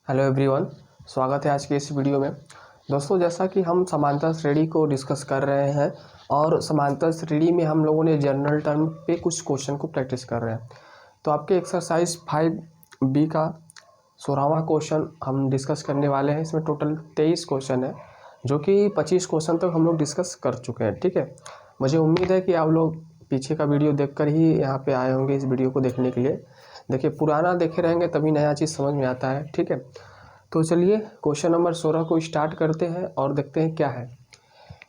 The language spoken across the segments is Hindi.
हेलो एवरीवन, स्वागत है आज की इस वीडियो में। दोस्तों, जैसा कि हम समांतर श्रेणी को डिस्कस कर रहे हैं और समांतर श्रेणी में हम लोगों ने जनरल टर्म पे कुछ क्वेश्चन को प्रैक्टिस कर रहे हैं। तो आपके एक्सरसाइज 5B का 16वां क्वेश्चन हम डिस्कस करने वाले हैं। इसमें टोटल 23 क्वेश्चन है, जो कि 25 क्वेश्चन तक हम लोग डिस्कस कर चुके हैं। ठीक है, मुझे उम्मीद है कि आप लोग पीछे का वीडियो देखकर ही यहाँ पे आए होंगे इस वीडियो को देखने के लिए। देखिए, पुराना देखे रहेंगे तभी नया चीज़ समझ में आता है। ठीक है, तो चलिए क्वेश्चन नंबर 16 को स्टार्ट करते हैं और देखते हैं क्या है।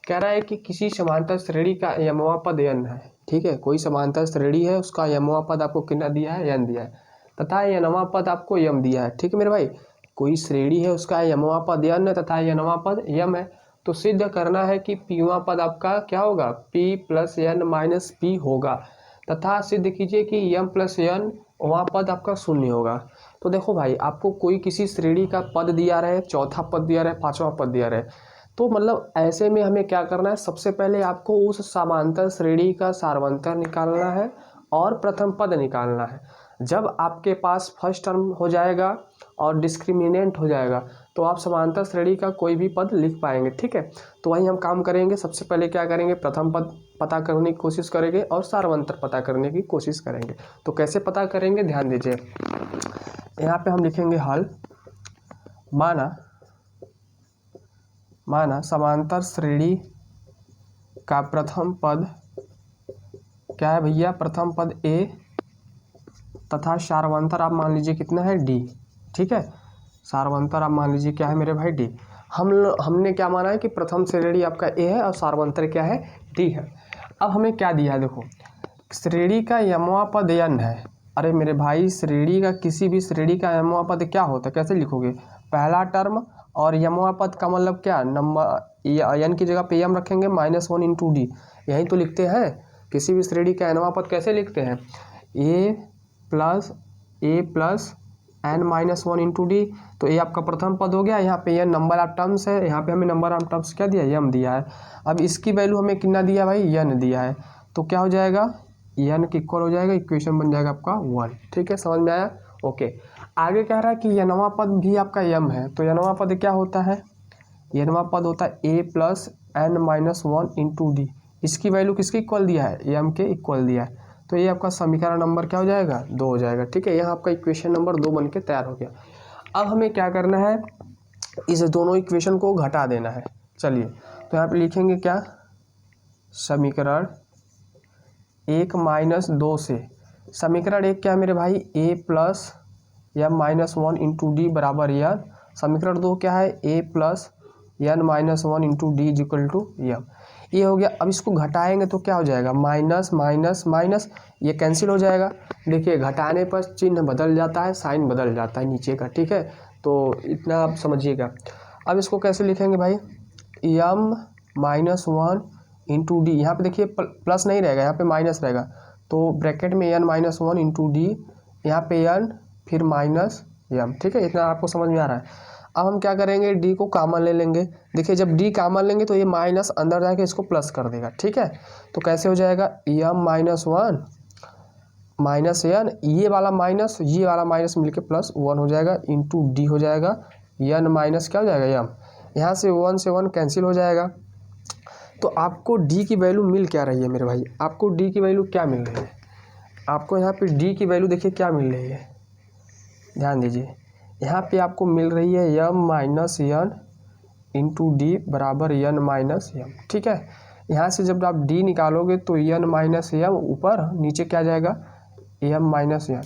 कह रहा है कि किसी समांतर श्रेणी का यमवा पद n है। ठीक है, कोई समांतर श्रेणी है, उसका यमवा पद आपको कितना दिया है, n दिया है, तथा यनवा पद आपको यम दिया है। ठीक है मेरे भाई, कोई श्रेणी है, उसका यमवा पद n है तथा यनवा पद यम है। तो सिद्ध करना है कि पीवा पद आपका क्या होगा, p plus n minus P होगा, तथा सिद्ध कीजिए कि यम प्लस n वहाँ पद आपका शून्य होगा। तो देखो भाई, आपको कोई किसी श्रेणी का पद दिया रहे, चौथा पद दिया रहे, पांचवा पद दिया रहे, तो मतलब ऐसे में हमें क्या करना है, सबसे पहले आपको उस समांतर श्रेणी का सार्वंतर निकालना है और प्रथम पद निकालना है। जब आपके पास फर्स्ट टर्म हो जाएगा और डिस्क्रिमिनेंट हो जाएगा तो आप समांतर श्रेणी का कोई भी पद लिख पाएंगे। ठीक है, तो वही हम काम करेंगे। सबसे पहले क्या करेंगे, प्रथम पद पता करने की कोशिश करेंगे और सार्वंतर पता करने की कोशिश करेंगे। तो कैसे पता करेंगे, ध्यान दीजिए। यहाँ पे हम लिखेंगे हल। माना समांतर श्रेणी का प्रथम पद क्या है भैया, प्रथम पद a तथा सार्वंतर आप मान लीजिए कितना है, d। ठीक है, सार्वंतर आप मान लीजिए क्या है मेरे भाई, d। हमने क्या माना है कि प्रथम श्रेणी आपका a है और सार्वंतर क्या है, d है। अब हमें क्या दिया है, देखो, श्रेणी का यमवा पद n है। अरे मेरे भाई, श्रेणी का किसी भी श्रेणी का यमवा पद क्या होता है, कैसे लिखोगे, पहला टर्म और यमवा पद का मतलब क्या, नंबर n की जगह पे m रखेंगे, -1 इंटू डी। यही तो लिखते हैं। किसी भी श्रेणी का यमवा पद कैसे लिखते हैं, a plus n minus 1 into D. तो ये आपका प्रथम पद हो गया। यहाँ पे ये नंबर ऑफ टर्म्स है, यहाँ पे हमें नंबर ऑफ टर्म्स क्या दिया, यम दिया है। अब इसकी वैल्यू हमें कितना दिया भाई, n दिया है। तो क्या हो जाएगा, n के इक्वल हो जाएगा, इक्वेशन बन जाएगा आपका 1। ठीक है, समझ में आया। ओके, आगे कह रहा है कि यनवा पद भी आपका यम है। तो यनवा पद क्या होता है, यनवा पद होता है a plus n minus 1 into D. इसकी वैल्यू किसके इक्वल दिया है, यम के इक्वल दिया है। तो ये आपका समीकरण नंबर क्या हो जाएगा, 2 हो जाएगा। ठीक है, यहाँ आपका इक्वेशन नंबर 2 बन के तैयार हो गया। अब हमें क्या करना है, इस दोनों इक्वेशन को घटा देना है। चलिए, तो यहाँ पे लिखेंगे क्या, समीकरण 1 माइनस 2 से, समीकरण 1 क्या है मेरे भाई, a plus m minus 1 into d बराबर n। समीकरण 2 क्या है, a plus n minus 1 into d is equal to m। ये हो गया। अब इसको घटाएंगे तो क्या हो जाएगा, माइनस माइनस माइनस, ये कैंसिल हो जाएगा। देखिए, घटाने पर चिन्ह बदल जाता है, साइन बदल जाता है नीचे का। ठीक है, तो इतना आप समझिएगा। अब इसको कैसे लिखेंगे भाई, m माइनस 1 इंटू डी। यहाँ पे देखिए प्लस नहीं रहेगा, यहाँ पे माइनस रहेगा। तो ब्रैकेट में n माइनस 1 इंटू डी, यहाँ पे n फिर माइनस m। ठीक है, इतना आपको समझ में आ रहा है। अब हम क्या करेंगे, d को कॉमन ले लेंगे। देखिए, जब d कॉमन लेंगे तो ये माइनस अंदर जाके इसको प्लस कर देगा। ठीक है, तो कैसे हो जाएगा, m माइनस 1 माइनस n, ये वाला माइनस मिलके प्लस 1 हो जाएगा, इंटू डी हो जाएगा n माइनस क्या हो जाएगा, m। यहाँ से 1 से 1 कैंसिल हो जाएगा। तो आपको d की वैल्यू मिल क्या रही है मेरे भाई, आपको d की वैल्यू क्या मिल रही है, आपको यहाँ पे d की वैल्यू देखिए क्या मिल रही है, ध्यान दीजिए। यहाँ पे आपको मिल रही है m minus n into d बराबर n माइनस m। ठीक है, यहाँ से जब आप d निकालोगे तो n माइनस m ऊपर, नीचे क्या जाएगा, m माइनस n।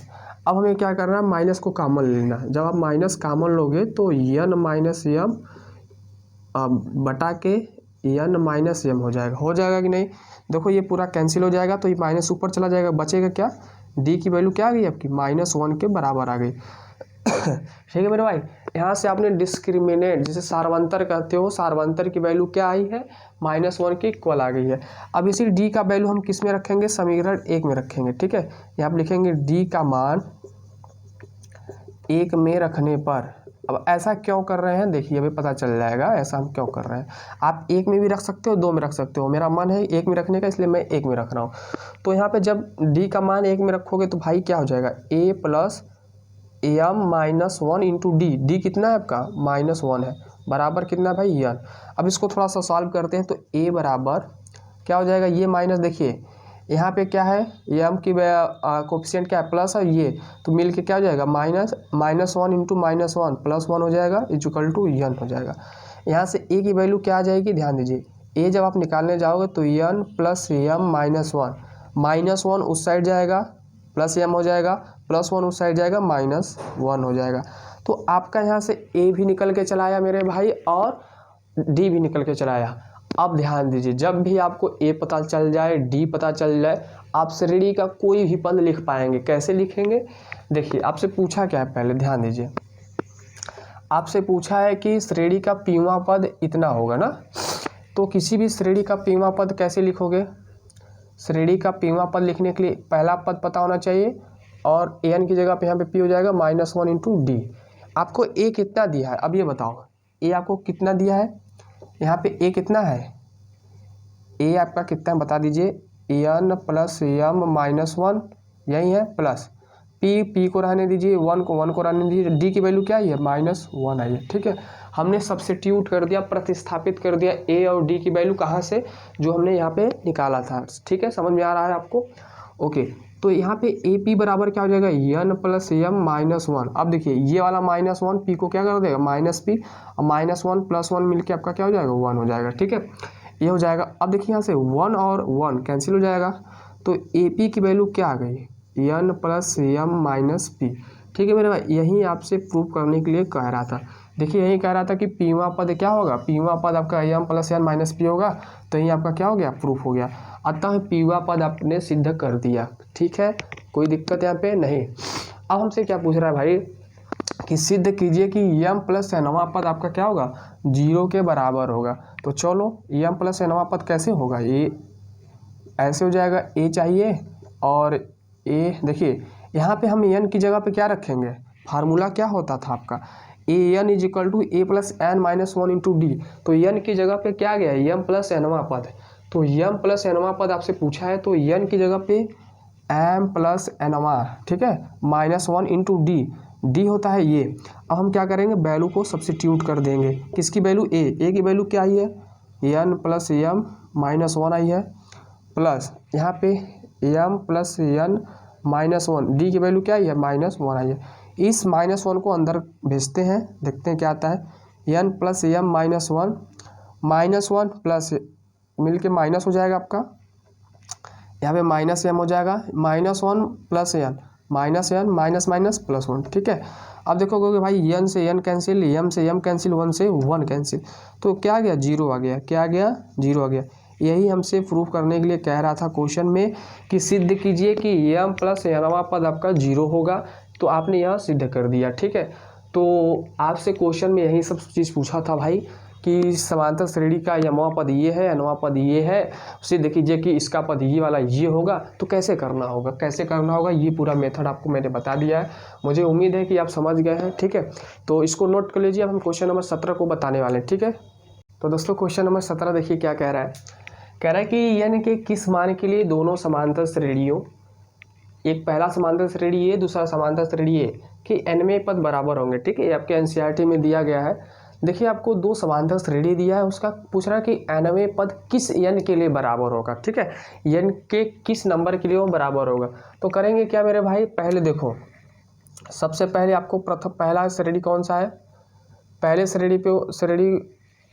अब हमें क्या करना है, माइनस को कॉमन लेना है। जब आप माइनस कॉमन लोगे तो n माइनस m बटा के n माइनस m हो जाएगा कि नहीं। देखो, ये पूरा कैंसिल हो जाएगा तो ये माइनस ऊपर चला जाएगा, बचेगा क्या, d की वैल्यू क्या आ गई आपकी, -1 के बराबर आ गई। ठीक है मेरे भाई, यहाँ से आपने डिस्क्रिमिनेट, जिसे सार्वंतर कहते हो, सार्वंतर की वैल्यू क्या आई है, -1 के इक्वल आ गई है। अब इसी d का वैल्यू हम किस में रखेंगे, समीकरण 1 में रखेंगे। ठीक है, यहाँ पे लिखेंगे d का मान 1 में रखने पर। अब ऐसा क्यों कर रहे हैं, देखिए अभी पता चल जाएगा ऐसा हम क्यों कर रहे हैं। आप 1 में भी रख सकते हो, 2 में रख सकते हो, मेरा मन है 1 में रखने का, इसलिए मैं 1 में रख रहा हूँ। तो यहाँ पे जब d का मान 1 में रखोगे तो भाई क्या हो जाएगा, a plus m minus one into d, d कितना है आपका -1 है, बराबर कितना है भाई एन। अब इसको थोड़ा सा सॉल्व करते हैं तो ए बराबर क्या हो जाएगा, ये माइनस, देखिए यहाँ पे क्या है, एम की कोफिशिएंट क्या है प्लस है, ये तो मिल के क्या हो जाएगा -1 इंटू -1 +1 हो जाएगा इक्वल टू एन हो जाएगा। यहाँ से ए की वैल्यू क्या आ जाएगी, ध्यान दीजिए, ए जब आप निकालने जाओगे तो एन प्लस एम -1 उस साइड जाएगा प्लस एम हो जाएगा, +1 उस साइड जाएगा -1 हो जाएगा। तो आपका यहाँ से ए भी निकल के चला आया मेरे भाई और डी भी निकल के चला आया। अब ध्यान दीजिए, जब भी आपको ए पता चल जाए डी पता चल जाए, आप श्रेणी का कोई भी पद लिख पाएंगे। कैसे लिखेंगे, देखिए आपसे पूछा क्या है, पहले ध्यान दीजिए, आपसे पूछा है कि श्रेणी का पीवा पद इतना होगा ना, तो किसी भी श्रेणी का पीवा पद कैसे लिखोगे, श्रेणी का पीवा पद लिखने के लिए पहला पद पता होना चाहिए और एन की जगह पे यहाँ पे पी हो जाएगा -1 इंटू डी। आपको ए कितना दिया है, अब ये बताओ ए आपको कितना दिया है, यहाँ पे ए कितना है, ए आपका कितना है बता दीजिए, एन प्लस एम -1 यही है, प्लस पी को रहने दीजिए, 1 को रहने दीजिए, डी की वैल्यू क्या आई है -1 आई है। ठीक है, हमने सब्स्टिट्यूट कर दिया, प्रतिस्थापित कर दिया ए और डी की वैल्यू कहाँ से, जो हमने यहाँ पे निकाला था। ठीक है, समझ में आ रहा है आपको, ओके। तो यहाँ पे ए पी बराबर क्या हो जाएगा, एन प्लस एम -1। अब देखिए ये वाला -1 पी को क्या कर देगा -p, और -1 + 1 मिलके आपका क्या हो जाएगा 1 हो जाएगा। ठीक है, ये हो जाएगा। अब देखिए यहाँ से 1 और 1 कैंसिल हो जाएगा, तो ए पी की वैल्यू क्या आ गई, एन प्लस एम -p। ठीक है मेरे भाई, यही आपसे प्रूव करने के लिए कह रहा था। देखिए यही कह रहा था कि पीवा पद क्या होगा, पीवा पद आपका एम प्लस एन -p होगा, तो यही आपका क्या हो गया, प्रूफ हो गया। अतः पीवा पद आपने सिद्ध कर दिया। ठीक है, कोई दिक्कत यहाँ पे नहीं। अब हमसे क्या पूछ रहा है भाई कि सिद्ध कीजिए कि एम प्लस एनवा पद आपका क्या होगा, 0 के बराबर होगा। तो चलो एम प्लस एनवा पद कैसे होगा, ये ऐसे हो जाएगा, ए चाहिए और ए, देखिए यहाँ पे हम एन की जगह पे क्या रखेंगे, फार्मूला क्या होता था आपका, A N is equal to A plus N -1 into D. तो एन की जगह पे क्या गया, एम प्लस एनवा पद, तो एम प्लस एनवा पद आपसे पूछा है, तो एन की जगह पे एम प्लस एनवा, ठीक है, -1 इंटू डी, डी होता है ये। अब हम क्या करेंगे, वैल्यू को सब्स्टिट्यूट कर देंगे, किसकी वैल्यू, ए की वैल्यू क्या आई है, एन प्लस एम -1 आई है, प्लस यहाँ पे एम प्लस एन -1, डी की वैल्यू क्या आई है -1 आई है। इस -1 को अंदर भेजते हैं, देखते हैं क्या आता है, एन प्लस एम -1 प्लस मिलके माइनस हो जाएगा आपका, यहाँ पे -m हो जाएगा, -1 प्लस एन -1 ठीक है। अब देखोगे भाई एन से एन कैंसिल, एम से एम कैंसिल, 1 से 1 कैंसिल, तो क्या आ गया, 0 आ गया, क्या आ गया, 0 आ गया। यही हमसे प्रूफ करने के लिए कह रहा था क्वेश्चन में कि सिद्ध कीजिए कि एम प्लस एनवा पद आपका 0 होगा, तो आपने यह सिद्ध कर दिया। ठीक है, तो आपसे क्वेश्चन में यही सब चीज़ पूछा था भाई कि समांतर श्रेणी का यमवा पद ये है, एनवा पद ये है, सिद्ध कीजिए कि इसका पद ये वाला ये होगा। तो कैसे करना होगा, ये पूरा मेथड आपको मैंने बता दिया है। मुझे उम्मीद है कि आप समझ गए हैं। ठीक है, तो इसको नोट कर लीजिए, अब हम क्वेश्चन नंबर 17 को बताने वाले हैं। ठीक है, तो दोस्तों क्वेश्चन नंबर 17 देखिए क्या कह रहा है, कि यानी कि किस मान के लिए दोनों समांतर श्रेणियों, एक पहला समांतर श्रेणी ए, दूसरा समांतर श्रेणी ए कि nवें पद बराबर होंगे। ठीक है, ये आपके एनसीईआरटी में दिया गया है। देखिए आपको दो समांतर श्रेणी दिया है, उसका पूछ रहा है कि nवें पद किस n के लिए बराबर होगा। ठीक है, n के किस नंबर के लिए वो बराबर होगा। तो करेंगे क्या मेरे भाई, पहले देखो, सबसे पहले आपको पहला श्रेणी कौन सा है, पहले श्रेणी पे श्रेणी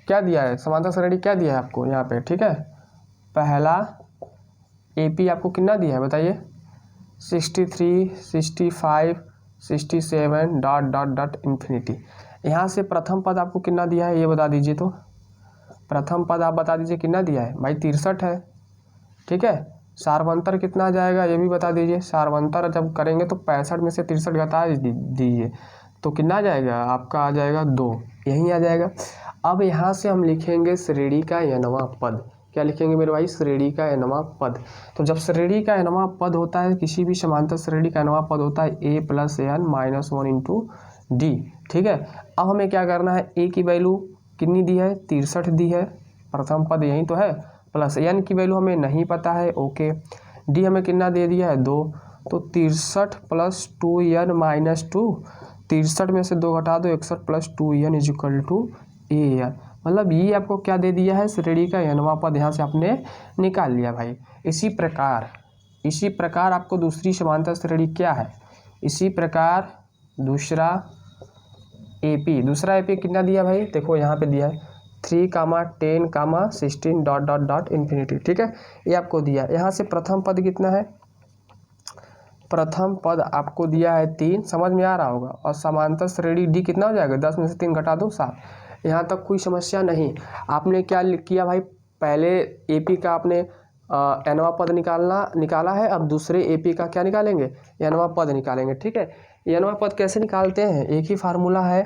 क्या दिया है, समांतर श्रेणी क्या दिया है आपको यहाँ पे। ठीक है, पहला AP आपको कितना दिया है बताइए, 63, 65, 67 ... इन्फिनिटी। यहाँ से प्रथम पद आपको कितना दिया है ये बता दीजिए। तो प्रथम पद आप बता दीजिए कितना दिया है भाई, 63 है। ठीक है, सार्वंतर कितना आ जाएगा ये भी बता दीजिए। सार्वंतर जब करेंगे तो 65 में से 63 घटा दीजिए, तो कितना आ जाएगा आपका, आ जाएगा 2, यही आ जाएगा। अब यहाँ से हम लिखेंगे श्रेणी का nवां पद, क्या लिखेंगे मेरे भाई, श्रेणी का nवां पद। तो जब श्रेणी का nवां पद होता है, किसी भी समांतर श्रेणी का nवां पद होता है a plus N -1 into d. ठीक है, अब हमें क्या करना है, a की वैल्यू कितनी दी है, 63 दी है, प्रथम पद यही तो है, प्लस n की वैल्यू हमें नहीं पता है, ओके। डी हमें कितना दे दिया है, 2, तो 63 + 2n - 2 63 में से 2 घटा दो 61 plus 2n is equal to an। मतलब ये आपको क्या दे दिया है, श्रेणी का nवां पद यहाँ से आपने निकाल लिया भाई। इसी प्रकार आपको दूसरी समांतर श्रेणी क्या है, इसी प्रकार दूसरा एपी कितना दिया भाई, देखो यहाँ पे दिया है 3, 10, 16 डॉट डॉट डॉट इन्फिनिटी। ठीक है, ये आपको दिया। यहाँ से प्रथम पद कितना है, प्रथम पद आपको दिया है 3, समझ में आ रहा होगा। और समांतर श्रेणी डी कितना हो जाएगा, 10 में से 3 घटा दो 7। यहाँ तक कोई समस्या नहीं। आपने क्या किया भाई, पहले एपी का आपने nवां पद निकाला है, अब दूसरे एपी का क्या निकालेंगे, nवां पद निकालेंगे। ठीक है, nवां पद कैसे निकालते हैं, एक ही फार्मूला है,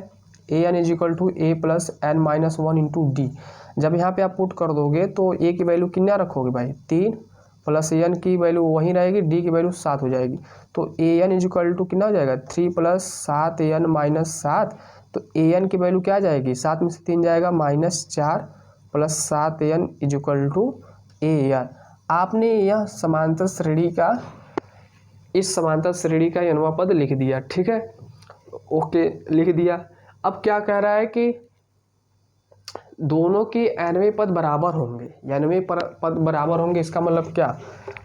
an is equal to A plus N minus 1 into d. जब यहाँ पे आप पुट कर दोगे तो ए की वैल्यू कितना रखोगे भाई, 3 प्लस एन की वैल्यू वहीं रहेगी, डी की वैल्यू 7 हो जाएगी। तो an इज इक्वल टू कितना हो जाएगा, 3 प्लस 7n माइनस 7। तो an की वैल्यू क्या आ जाएगी, 7 में से 3 जाएगा -4 plus 7n is equal to an। आपने यह समांतर श्रेणी का, इस समांतर श्रेणी का nवां पद लिख दिया। ठीक है, ओके, लिख दिया। अब क्या कह रहा है कि दोनों के nवें पद बराबर होंगे, nवें पद बराबर होंगे। इसका मतलब क्या,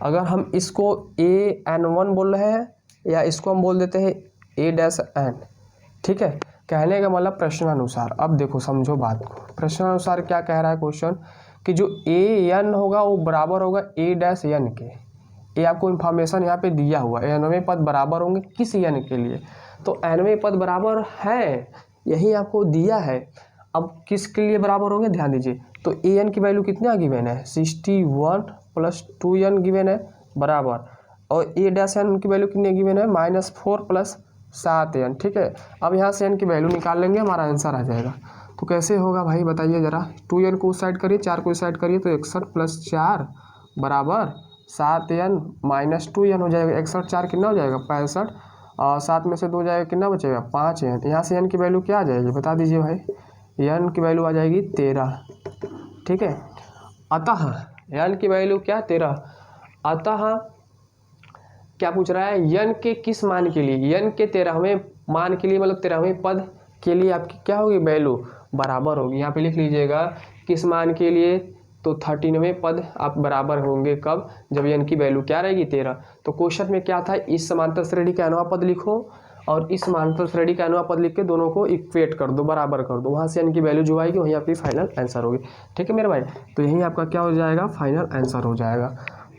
अगर हम इसको an1 बोल रहे हैं या इसको हम बोल देते हैं a-n। ठीक है, कहने का मतलब प्रश्नानुसार। अब देखो समझो बात को, प्रश्नानुसार क्या कह रहा है क्वेश्चन, कि जो an होगा वो बराबर होगा a-n के। ये आपको इन्फॉर्मेशन यहाँ पे दिया हुआ है, nवें पद बराबर होंगे किस n के लिए, तो nवें पद बराबर है, यही आपको दिया है। अब किसके लिए बराबर होंगे, ध्यान दीजिए। तो an की वैल्यू कितना गिवन है, 61 प्लस 2n गिवन है बराबर, और a-n की वैल्यू कितनी गिवन है, -4 प्लस 7n। ठीक है, अब यहाँ से n की वैल्यू निकाल लेंगे, हमारा आंसर आ जाएगा। तो कैसे होगा भाई बताइए ज़रा, 2n को उस साइड करिए, 4 को इस साइड करिए, तो 61 प्लस 4 बराबर 7n माइनस 2n हो जाएगा। 61 4 कितना हो जाएगा, 65, और 7 में से 2 जाएगा, कितना बचेगा, 5n। यहाँ से n की वैल्यू क्या आ जाएगी, बता दीजिए भाई, n की वैल्यू आ जाएगी 13। ठीक है, अतः n की वैल्यू क्या, 13। अतः क्या पूछ रहा है, n के किस मान के लिए, n के 13वें मान के लिए, मतलब 13वें पद के लिए आपकी क्या होगी, वैल्यू बराबर होगी। यहाँ पे लिख लीजिएगा किस मान के लिए, तो 13वें पद आप बराबर होंगे कब, जब n की वैल्यू क्या रहेगी, 13। तो क्वेश्चन में क्या था, इस समांतर श्रेणी का nवां पद लिखो और इस समांतर श्रेणी का nवां पद लिख के दोनों को इक्वेट कर दो, बराबर कर दो, वहाँ से n की वैल्यू जो आएगी वहीं आपकी फाइनल आंसर होगी। ठीक है मेरे भाई, तो यही आपका क्या हो जाएगा, फाइनल आंसर हो जाएगा।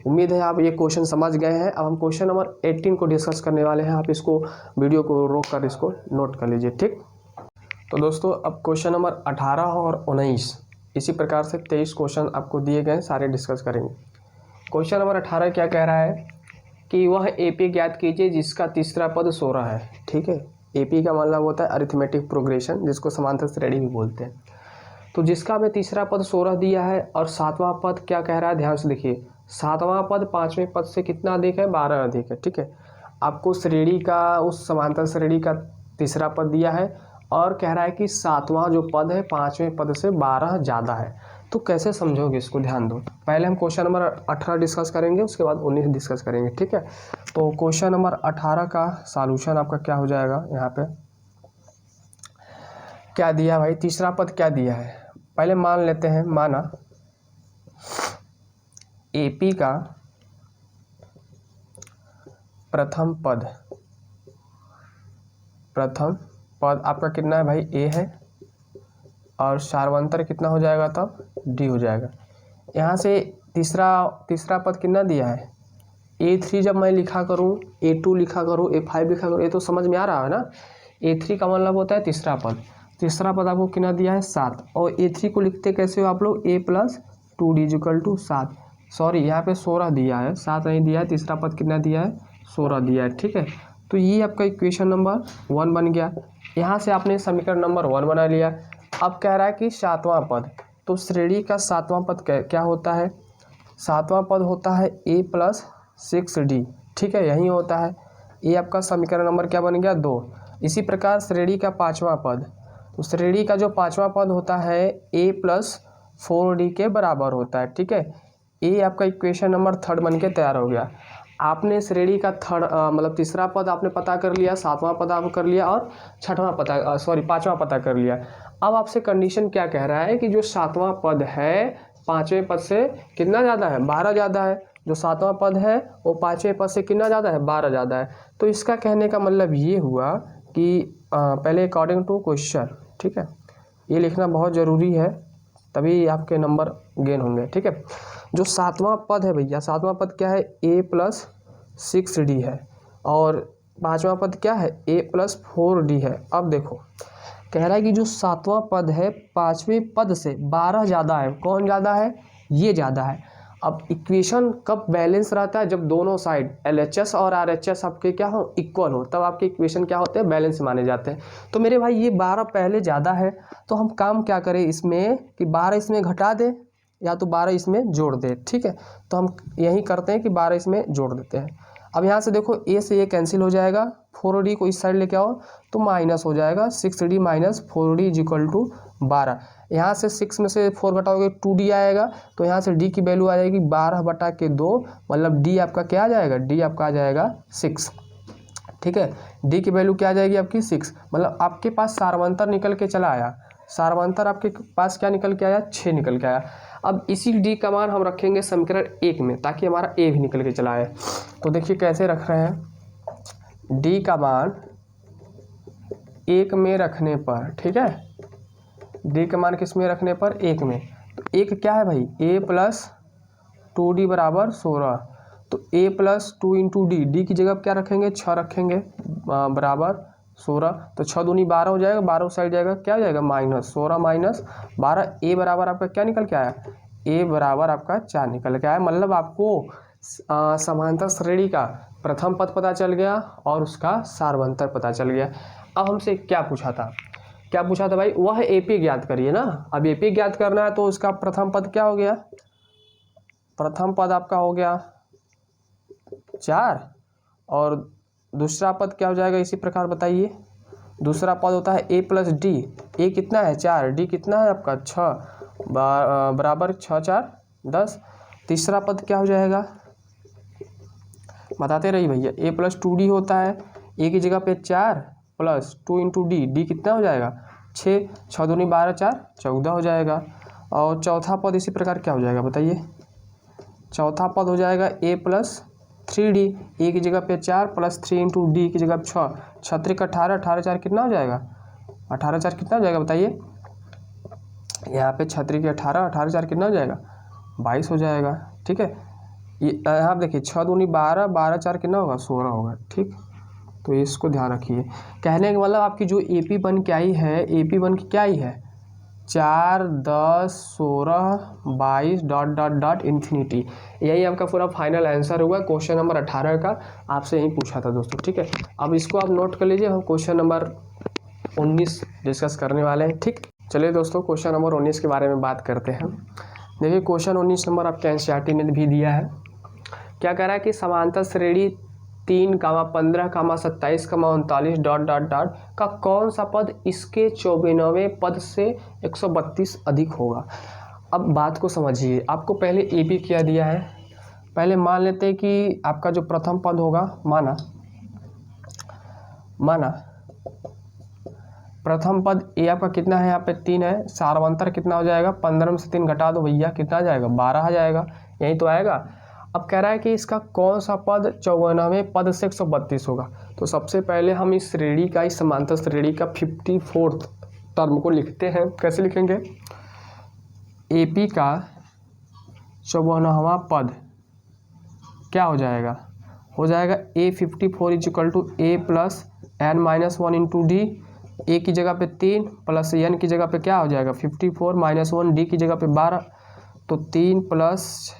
उम्मीद है आप ये क्वेश्चन समझ गए हैं। अब हम क्वेश्चन नंबर 18 को डिस्कस करने वाले हैं। आप इसको वीडियो को रोक कर इसको नोट कर लीजिए। ठीक, तो दोस्तों अब क्वेश्चन नंबर 18 और 19 इसी प्रकार से 23 क्वेश्चन आपको दिए गए, सारे डिस्कस करेंगे। क्वेश्चन नंबर 18 क्या कह रहा है कि वह एपी ज्ञात कीजिए जिसका तीसरा पद 16 है। ठीक है, एपी का मतलब होता है अरिथमेटिक प्रोग्रेशन, जिसको समांतर श्रेणी भी बोलते हैं। तो जिसका हमें तीसरा पद 16 दिया है और सातवां पद क्या कह रहा है, ध्यान से देखिए, सातवां पद पांचवें पद से कितना अधिक है, 12 अधिक है। ठीक है, आपको श्रेणी का, उस समांतर श्रेणी का तीसरा पद दिया है और कह रहा है कि सातवां जो पद है पांचवें पद से 12 ज़्यादा है। तो कैसे समझोगे इसको, ध्यान दो। पहले हम क्वेश्चन नंबर 18 डिस्कस करेंगे, उसके बाद 19 डिस्कस करेंगे। ठीक है, तो क्वेश्चन नंबर 18 का सॉल्यूशन आपका क्या हो जाएगा, यहाँ पे क्या दिया भाई, तीसरा पद क्या दिया है, पहले मान लेते हैं। माना एपी का प्रथम पद आपका कितना है भाई, ए है, और सार्वंतर कितना हो जाएगा, तब डी हो जाएगा। यहाँ से तीसरा पद कितना दिया है, A3 जब मैं लिखा करूँ, A2 लिखा करूँ, A5 लिखा करूँ, ये तो समझ में आ रहा है ना। A3 का मतलब होता है तीसरा पद आपको कितना दिया है, 7। और A3 को लिखते कैसे हो आप लोग, A plus 2D equal to 7। Sorry, यहाँ पे 16 दिया है, 7 नहीं दिया है, तीसरा पद कितना दिया है, 16 दिया है। ठीक है, तो ये आपका इक्वेशन नंबर 1 बन गया। यहाँ से आपने समीकरण नंबर 1 बना लिया। अब कह रहा है कि सातवां पद, तो श्रेणी का सातवां पद क्या होता है, सातवां पद होता है A प्लस 6D। ठीक है, यही होता है। ये आपका समीकरण नंबर क्या बन गया, 2। इसी प्रकार श्रेणी का पांचवा पद, तो श्रेणी का जो पांचवा पद होता है A प्लस 4D के बराबर होता है। ठीक है, ये आपका इक्वेशन नंबर 3 बन के तैयार हो गया। आपने श्रेणी का मतलब तीसरा पद आपने पता कर लिया, सातवां पद आप कर लिया और पांचवा पता कर लिया। अब आपसे कंडीशन क्या कह रहा है कि जो सातवां पद है पांचवें पद से कितना ज़्यादा है, 12 ज़्यादा है। जो सातवां पद है वो पांचवें पद से कितना ज़्यादा है, 12 ज़्यादा है। तो इसका कहने का मतलब ये हुआ कि पहले अकॉर्डिंग टू क्वेश्चन, ठीक है, ये लिखना बहुत ज़रूरी है, तभी आपके नंबर गेन होंगे, ठीक है। जो सातवां पद है भैया, सातवां पद क्या है, a+6d है, और पांचवा पद क्या है, a+4d है। अब देखो कह रहा है कि जो सातवां पद है पांचवें पद से 12 ज़्यादा है। कौन ज़्यादा है, ये ज़्यादा है। अब इक्वेशन कब बैलेंस रहता है, जब दोनों साइड LHS और RHS आपके क्या हो, इक्वल हो, तब आपके इक्वेशन क्या होते हैं, बैलेंस माने जाते हैं। तो मेरे भाई ये 12 पहले ज़्यादा है, तो हम काम क्या करें इसमें कि 12 इसमें घटा दें या तो 12 इसमें जोड़ दें, ठीक है। तो हम यही करते हैं कि 12 इसमें जोड़ देते हैं। अब यहाँ से देखो a से ये कैंसिल हो जाएगा, 4d को इस साइड लेके आओ तो माइनस हो जाएगा, 6d minus 4d is equal to 12। यहाँ से 6 में से 4 घटाओगे 2d आएगा, तो यहाँ से d की वैल्यू आ जाएगी 12/2, मतलब d आपका क्या आ जाएगा, d आपका आ जाएगा 6, ठीक है। d की वैल्यू क्या आ जाएगी आपकी 6, मतलब आपके पास सार्वंतर निकल के चला आया। सार्वंतर आपके पास क्या निकल के आया, 6 निकल के आया। अब इसी d का मान हम रखेंगे समीकरण 1 में, ताकि हमारा a भी निकल के चला आए। तो देखिए कैसे रख रहे हैं, d का मान 1 में रखने पर, ठीक है, d का मान किस में रखने पर, 1 में। तो 1 क्या है भाई, a+2d बराबर 16। तो a+2 इंटू डी की जगह क्या रखेंगे, 6 रखेंगे, बराबर 16। तो 6 दूनी 12 हो जाएगा, 12 साइड जाएगा, क्या हो जाएगा, -16 माइनस 12। a बराबर आपका क्या निकल के आया, a बराबर आपका 4 निकल के आया। मतलब आपको समांतर श्रेणी का प्रथम पद पता चल गया और उसका सार्वंतर पता चल गया। अब हमसे क्या पूछा था, क्या पूछा था भाई, वह AP ज्ञात करिए ना। अब AP ज्ञात करना है तो उसका प्रथम पद क्या हो गया, प्रथम पद आपका हो गया 4 और दूसरा पद क्या हो जाएगा, इसी प्रकार बताइए। दूसरा पद होता है a+d, a कितना है 4, d कितना है आपका 6, बराबर 6 4 10। तीसरा पद क्या हो जाएगा, बताते रहिए भैया, a+2d होता है, a की जगह पे 4 + 2 इंटू d कितना हो जाएगा 6, 6 दूनी 12 4 14 हो जाएगा। और चौथा पद इसी प्रकार क्या हो जाएगा बताइए, चौथा पद हो जाएगा a+3d, a की जगह पे 4 + 3 इंटू d की जगह 6, 6 × 18, 18 4 कितना हो जाएगा, 18 4 कितना हो जाएगा बताइए। यहाँ पे 6 × 18, 18 4 कितना हो जाएगा, 22 हो जाएगा, ठीक है। ये यहाँ देखिए 6 दूनी 12, 12 4 कितना होगा, 16 होगा, ठीक। तो इसको ध्यान रखिए। कहने का मतलब आपकी जो AP बन के आई है, AP बन के क्या आई है, 4 10 16 22 ... इन्फिनिटी। यही आपका पूरा फाइनल आंसर हुआ क्वेश्चन नंबर 18 का, आपसे यही पूछा था दोस्तों, ठीक है। अब इसको आप नोट कर लीजिए, हम क्वेश्चन नंबर 19 डिस्कस करने वाले हैं, ठीक। चलिए दोस्तों क्वेश्चन नंबर 19 के बारे में बात करते हैं। देखिए क्वेश्चन 19 नंबर आपके NCERT में भी दिया है। क्या कह रहा है कि समांतर श्रेणी 3, 15, 27, 39 ... का कौन सा पद इसके 94वें पद से 132 अधिक होगा। अब बात को समझिए, आपको पहले AP क्या दिया है। पहले मान लेते हैं कि आपका जो प्रथम पद होगा, माना प्रथम पद A आपका कितना है, यहाँ पे 3 है, सार्वंतर कितना हो जाएगा, 15 में से 3 घटा दो भैया, कितना आ जाएगा, 12 आ जाएगा, यही तो आएगा। अब कह रहा है कि इसका कौन सा पद 94वें पद से 132 होगा। तो सबसे पहले हम इस श्रेणी का, इस समांतर श्रेणी का 54th टर्म को लिखते हैं। कैसे लिखेंगे, AP का 54वां पद क्या हो जाएगा, a54 is equal to a+n-1 into d। a की जगह पे 3 प्लस n की जगह पे क्या हो जाएगा 54 - 1, d की जगह पे 12। तो 3 +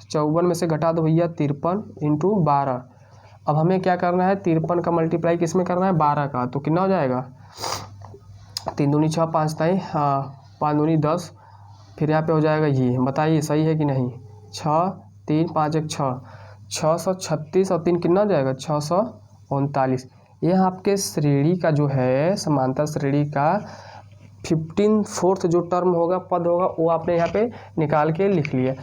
54 में से घटा दो भैया 53 इंटू 12। अब हमें क्या करना है, 53 का मल्टीप्लाई किस में करना है, 12 का। तो कितना हो जाएगा, 3 दूनी 6, 5 ताई 5 दूनी 10, फिर यहाँ पे हो जाएगा ये, बताइए सही है कि नहीं। 6 3 5 1 6, 636 और 3 कितना हो जाएगा 639। यह आपके श्रेणी का जो है, समांतर श्रेणी का 54th जो टर्म होगा, पद होगा, वो आपने यहाँ पे निकाल के लिख लिया।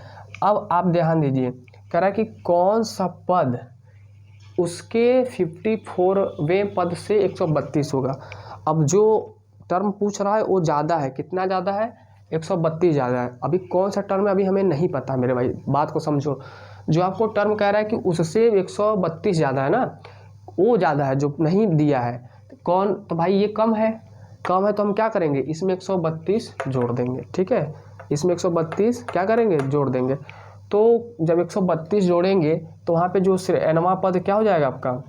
अब आप ध्यान दीजिए, कह रहा है कि कौन सा पद उसके 54वें पद से 132 होगा। अब जो टर्म पूछ रहा है वो ज़्यादा है, कितना ज़्यादा है, 132 ज़्यादा है। अभी कौन सा टर्म है अभी हमें नहीं पता मेरे भाई, बात को समझो। जो आपको टर्म कह रहा है कि उससे 132 ज़्यादा है ना, वो ज़्यादा है जो नहीं दिया है। कौन, तो भाई ये कम है, कम है तो हम क्या करेंगे, इसमें 132 जोड़ देंगे, ठीक है। इसमें 132 क्या करेंगे, जोड़ देंगे। तो जब 132 जोड़ेंगे तो वहाँ पे जो nवां पद क्या हो जाएगा आपका,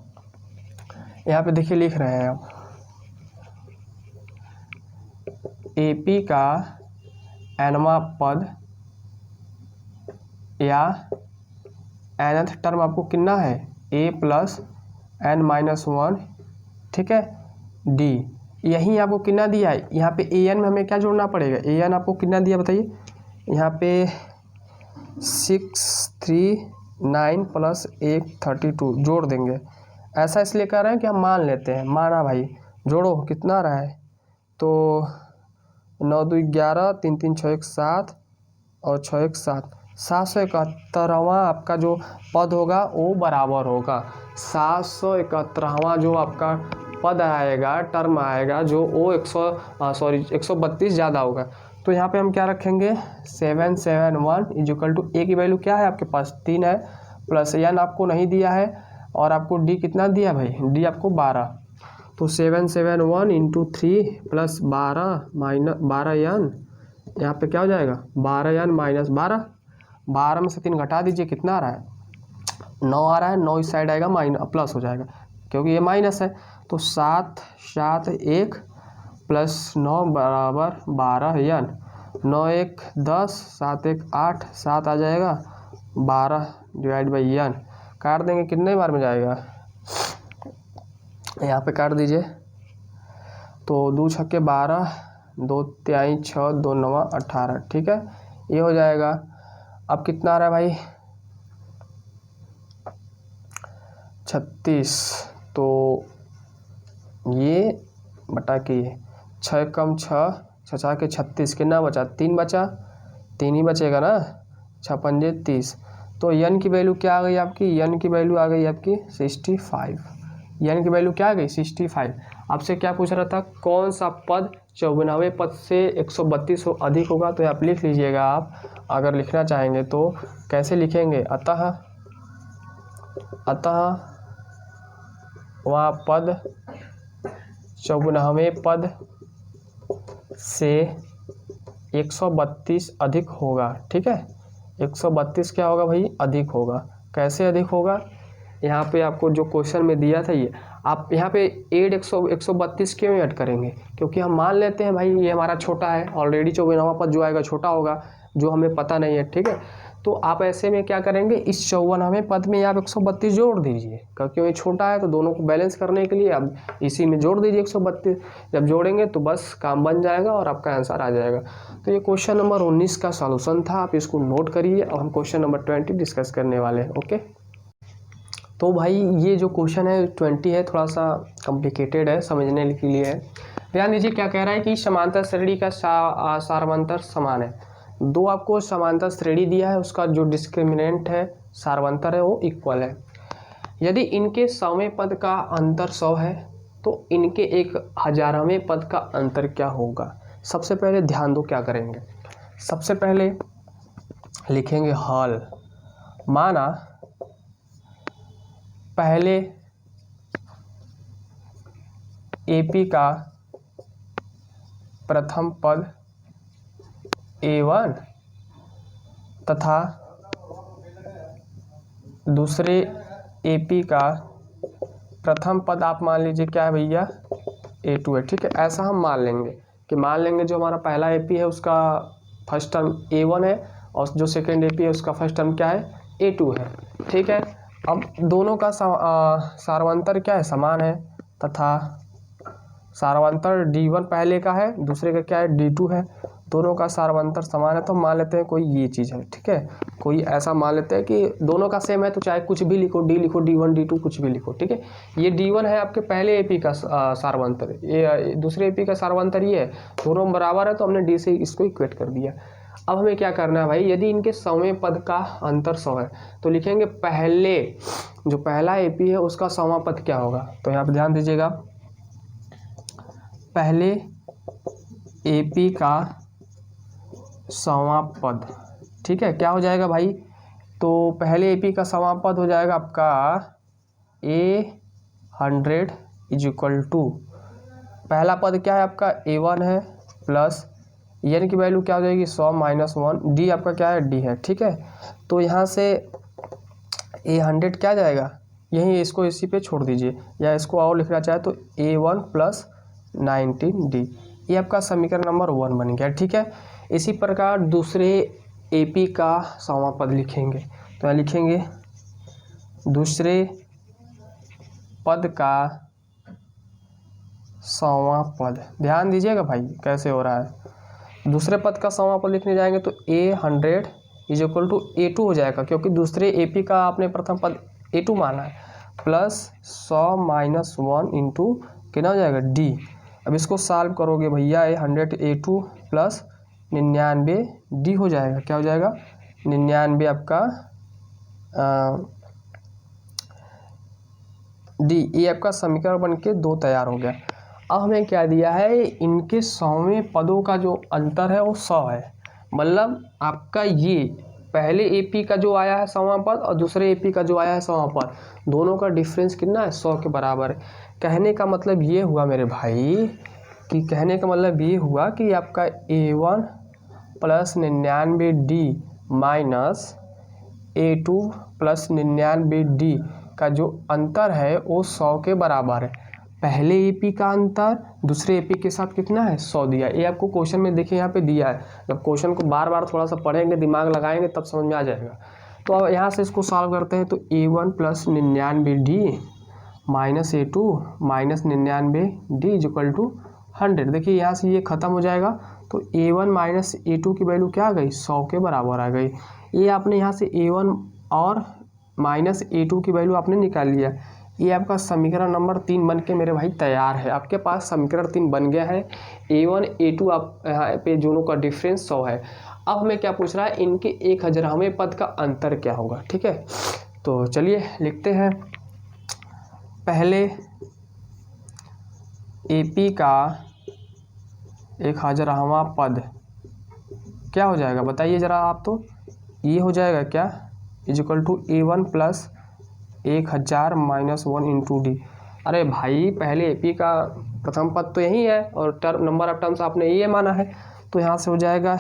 यहाँ पे देखिए लिख रहे हैं आप, AP का nवां पद या nth टर्म आपको कितना है, A प्लस n-1, ठीक है, D। यहीं आपको कितना दिया है, यहाँ पे an में हमें क्या जोड़ना पड़ेगा, an आपको कितना दिया बताइए, यहाँ पे 639 प्लस 132 जोड़ देंगे। ऐसा इसलिए कर रहे हैं कि हम मान लेते हैं, माना भाई, जोड़ो कितना रहा है, तो 9 2 11, 3 3 6 1 7 और 6 1 7, 771वां आपका जो पद होगा वो बराबर होगा 771वां जो आपका पद आएगा, टर्म आएगा जो वो 132 ज़्यादा होगा। तो यहाँ पे हम क्या रखेंगे, 771 इक्वल टू A की वैल्यू क्या है आपके पास 3 है, प्लस n आपको नहीं दिया है, और आपको D कितना दिया भाई, D आपको 12। तो 771 इंटू 3 प्लस 12 माइनस 12n, यहाँ पे क्या हो जाएगा 12n माइनस 12, 12 में से 3 घटा दीजिए, कितना आ रहा है 9 आ रहा है, 9 इस साइड आएगा माइनस प्लस हो जाएगा क्योंकि ये माइनस है। तो 7 7 1 प्लस 9 बराबर 12n, 9 1 10, 7 1 8, 7 आ जाएगा 12 डिवाइड बाई n, काट देंगे कितने बार में जाएगा, यहाँ पे काट दीजिए, तो 2 छक्के 12, 2 तिहाई 6, 2 9 18, ठीक है, ये हो जाएगा। अब कितना आ रहा है भाई 36, तो ये बटा के 6 कम 6, 6 के 36, कितना बचा, 3 बचा, 3 ही बचेगा ना, 6 पंजे 30। तो n की वैल्यू क्या आ गई आपकी, n की वैल्यू आ गई आपकी 65, n की वैल्यू क्या आ गई 65। आपसे क्या पूछ रहा था, कौन सा पद 54वें पद से 132 से अधिक होगा, तो आप लिख लीजिएगा। आप अगर लिखना चाहेंगे तो कैसे लिखेंगे, अतः वह पद 54वें पद से 132 अधिक होगा, ठीक है, 132 क्या होगा भाई, अधिक होगा। कैसे अधिक होगा, यहाँ पे आपको जो क्वेश्चन में दिया था ये, आप यहाँ पे 132 क्यों ऐड करेंगे, क्योंकि हम मान लेते हैं भाई ये हमारा छोटा है ऑलरेडी, 54वां पद जो आएगा छोटा होगा, जो हमें पता नहीं है, ठीक है। तो आप ऐसे में क्या करेंगे, इस 54वें पद में आप 132 जोड़ दीजिए, क्योंकि ये छोटा है तो दोनों को बैलेंस करने के लिए अब इसी में जोड़ दीजिए 132। जब जोड़ेंगे तो बस काम बन जाएगा और आपका आंसर आ जाएगा। तो ये क्वेश्चन नंबर 19 का सॉल्यूशन था, आप इसको नोट करिए। और हम क्वेश्चन नंबर 20 डिस्कस करने वाले हैं। ओके, तो भाई ये जो क्वेश्चन है 20 है, थोड़ा सा कॉम्प्लिकेटेड है, समझने के लिए है। ध्यान दीजिए क्या कह रहा है कि समांतर श्रेणी का सार्वंतर समान है। दो आपको समांतर श्रेणी दिया है, उसका जो डिस्क्रिमिनेंट है सार्वंतर है वो इक्वल है। यदि इनके 100वें पद का अंतर 100 है तो इनके 1000वें पद का अंतर क्या होगा। सबसे पहले ध्यान दो क्या करेंगे, सबसे पहले लिखेंगे हल। माना पहले AP का प्रथम पद A1 तथा दूसरे AP का प्रथम पद आप मान लीजिए क्या है भैया, A2 है, ठीक है। ऐसा हम मान लेंगे कि मान लेंगे जो हमारा पहला AP है उसका फर्स्ट टर्म A1 है और जो सेकेंड AP है उसका फर्स्ट टर्म क्या है, A2 है, ठीक है। अब दोनों का सार्वंतर क्या है, समान है, तथा सार्वंतर D1 पहले का है, दूसरे का क्या है, D2 है। दोनों का सार्वंतर समान है तो मान लेते हैं कोई ये चीज़ है, ठीक है। कोई ऐसा मान लेते हैं कि दोनों का सेम है तो चाहे कुछ भी लिखो, D लिखो, D1 D2 कुछ भी लिखो, ठीक है। ये D1 है आपके पहले AP का सार्वंतर, ये दूसरे AP का सार्वंतर ये है, दोनों बराबर है तो हमने D से इसको इक्वेट कर दिया। अब हमें क्या करना है भाई, यदि इनके 100वें पद का अंतर 100 है तो लिखेंगे पहले जो पहला एपी है उसका 100वां पद क्या होगा। तो यहाँ पे ध्यान दीजिएगा, पहले एपी का 100वां पद, ठीक है, क्या हो जाएगा भाई, तो पहले एपी का 100वां पद हो जाएगा आपका A100 इज इक्वल टू, पहला पद क्या है आपका A1 है, प्लस एन की वैल्यू क्या हो जाएगी 100 माइनस 1, डी आपका क्या है डी है, ठीक है। तो यहाँ से A100 क्या जाएगा, यहीं इसको इसी पे छोड़ दीजिए, या इसको और लिखना चाहे तो A1 प्लस 19D, ये आपका समीकरण नंबर 1 बन गया, ठीक है। इसी प्रकार दूसरे एपी का 100वां पद लिखेंगे, तो यहाँ लिखेंगे दूसरे पद का 100वां पद, ध्यान दीजिएगा भाई कैसे हो रहा है। दूसरे पद का 100वां पद लिखने जाएंगे तो A100 is equal to A2 हो जाएगा, क्योंकि दूसरे एपी का आपने प्रथम पद A2 माना है, प्लस 100 माइनस 1 इंटू कितना हो जाएगा D। अब इसको सॉल्व करोगे भैया, 100 A2 प्लस 99 D हो जाएगा, क्या हो जाएगा 99 आपका D, ये आपका समीकरण बन के 2 तैयार हो गया। अब हमें क्या दिया है, इनके 100वें पदों का जो अंतर है वो 100 है, मतलब आपका ये पहले एपी का जो आया है 100वां पद और दूसरे एपी का जो आया है 100वां पद, दोनों का डिफरेंस कितना है 100 के बराबर है। कहने का मतलब ये हुआ मेरे भाई कि कहने का मतलब ये हुआ कि आपका A1 plus 99D minus A2 plus 99D का जो अंतर है वो 100 के बराबर है। पहले एपी का अंतर दूसरे एपी के साथ कितना है 100 दिया, ये आपको क्वेश्चन में देखिए यहाँ पे दिया है। जब क्वेश्चन को बार बार थोड़ा सा पढ़ेंगे, दिमाग लगाएंगे, तब समझ में आ जाएगा। तो अब यहाँ से इसको सॉल्व करते हैं, तो A1 plus 99D minus A2 minus 99D is equal to 100। देखिए यहाँ से ये खत्म हो जाएगा, तो A1 माइनस A2 की वैल्यू क्या आ गई 100 के बराबर आ गई। ये आपने यहाँ से A1 और माइनस A2 की वैल्यू आपने निकाल लिया, ये आपका समीकरण नंबर 3 बन के मेरे भाई तैयार है। आपके पास समीकरण 3 बन गया है, A1 A2 आप यहाँ पे दोनों का डिफरेंस 100 है। अब हमें क्या पूछ रहा है, इनके 1000वें पद का अंतर क्या होगा, ठीक है। तो चलिए लिखते हैं, पहले एपी का 1000वां पद क्या हो जाएगा बताइए ज़रा आप, तो ये हो जाएगा क्या is equal to A1 plus 1000 minus 1 into D। अरे भाई पहले एपी का प्रथम पद तो यही है और टर्म नंबर ऑफ टर्म्स आपने ये माना है, तो यहाँ से हो जाएगा,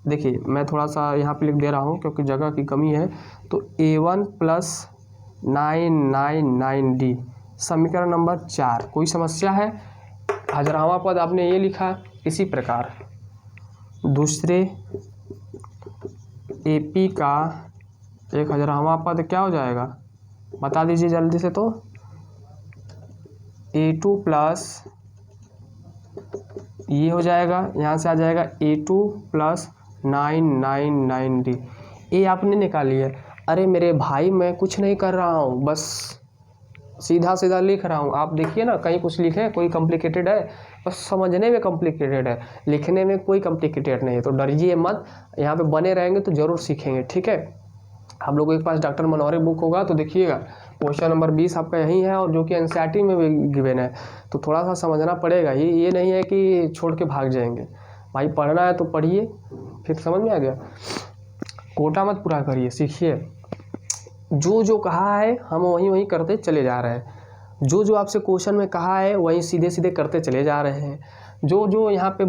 देखिए मैं थोड़ा सा यहाँ पे लिख दे रहा हूँ क्योंकि जगह की कमी है, तो A1 प्लस 999D समीकरण नंबर 4। कोई समस्या है, 1000वां पद आपने ये लिखा। इसी प्रकार दूसरे एपी का 1000वां पद क्या हो जाएगा बता दीजिए जल्दी से, तो A2 प्लस ये हो जाएगा, यहाँ से आ जाएगा A2 प्लस 999D, ये आपने निकाली है। अरे मेरे भाई मैं कुछ नहीं कर रहा हूँ, बस सीधा सीधा लिख रहा हूँ। आप देखिए ना, कहीं कुछ लिखे कोई कॉम्प्लिकेटेड है, बस समझने में कॉम्प्लिकेटेड है, लिखने में कोई कॉम्प्लिकेटेड नहीं है। तो डरिए मत, यहाँ पे बने रहेंगे तो ज़रूर सीखेंगे, ठीक है। आप लोगों के पास डॉक्टर मनोहरी बुक होगा तो देखिएगा, क्वेश्चन नंबर 20 आपका यही है और जो कि एनसीईआरटी में भी गिवन है, तो थोड़ा सा समझना पड़ेगा ही। ये नहीं है कि छोड़ के भाग जाएंगे भाई, पढ़ना है तो पढ़िए, फिर समझ में आ गया, कोटा मत पूरा करिए, सीखिए। जो जो कहा है हम वहीं वहीं करते चले जा रहे हैं, जो जो आपसे क्वेश्चन में कहा है वहीं सीधे सीधे करते चले जा रहे हैं, जो जो यहाँ पे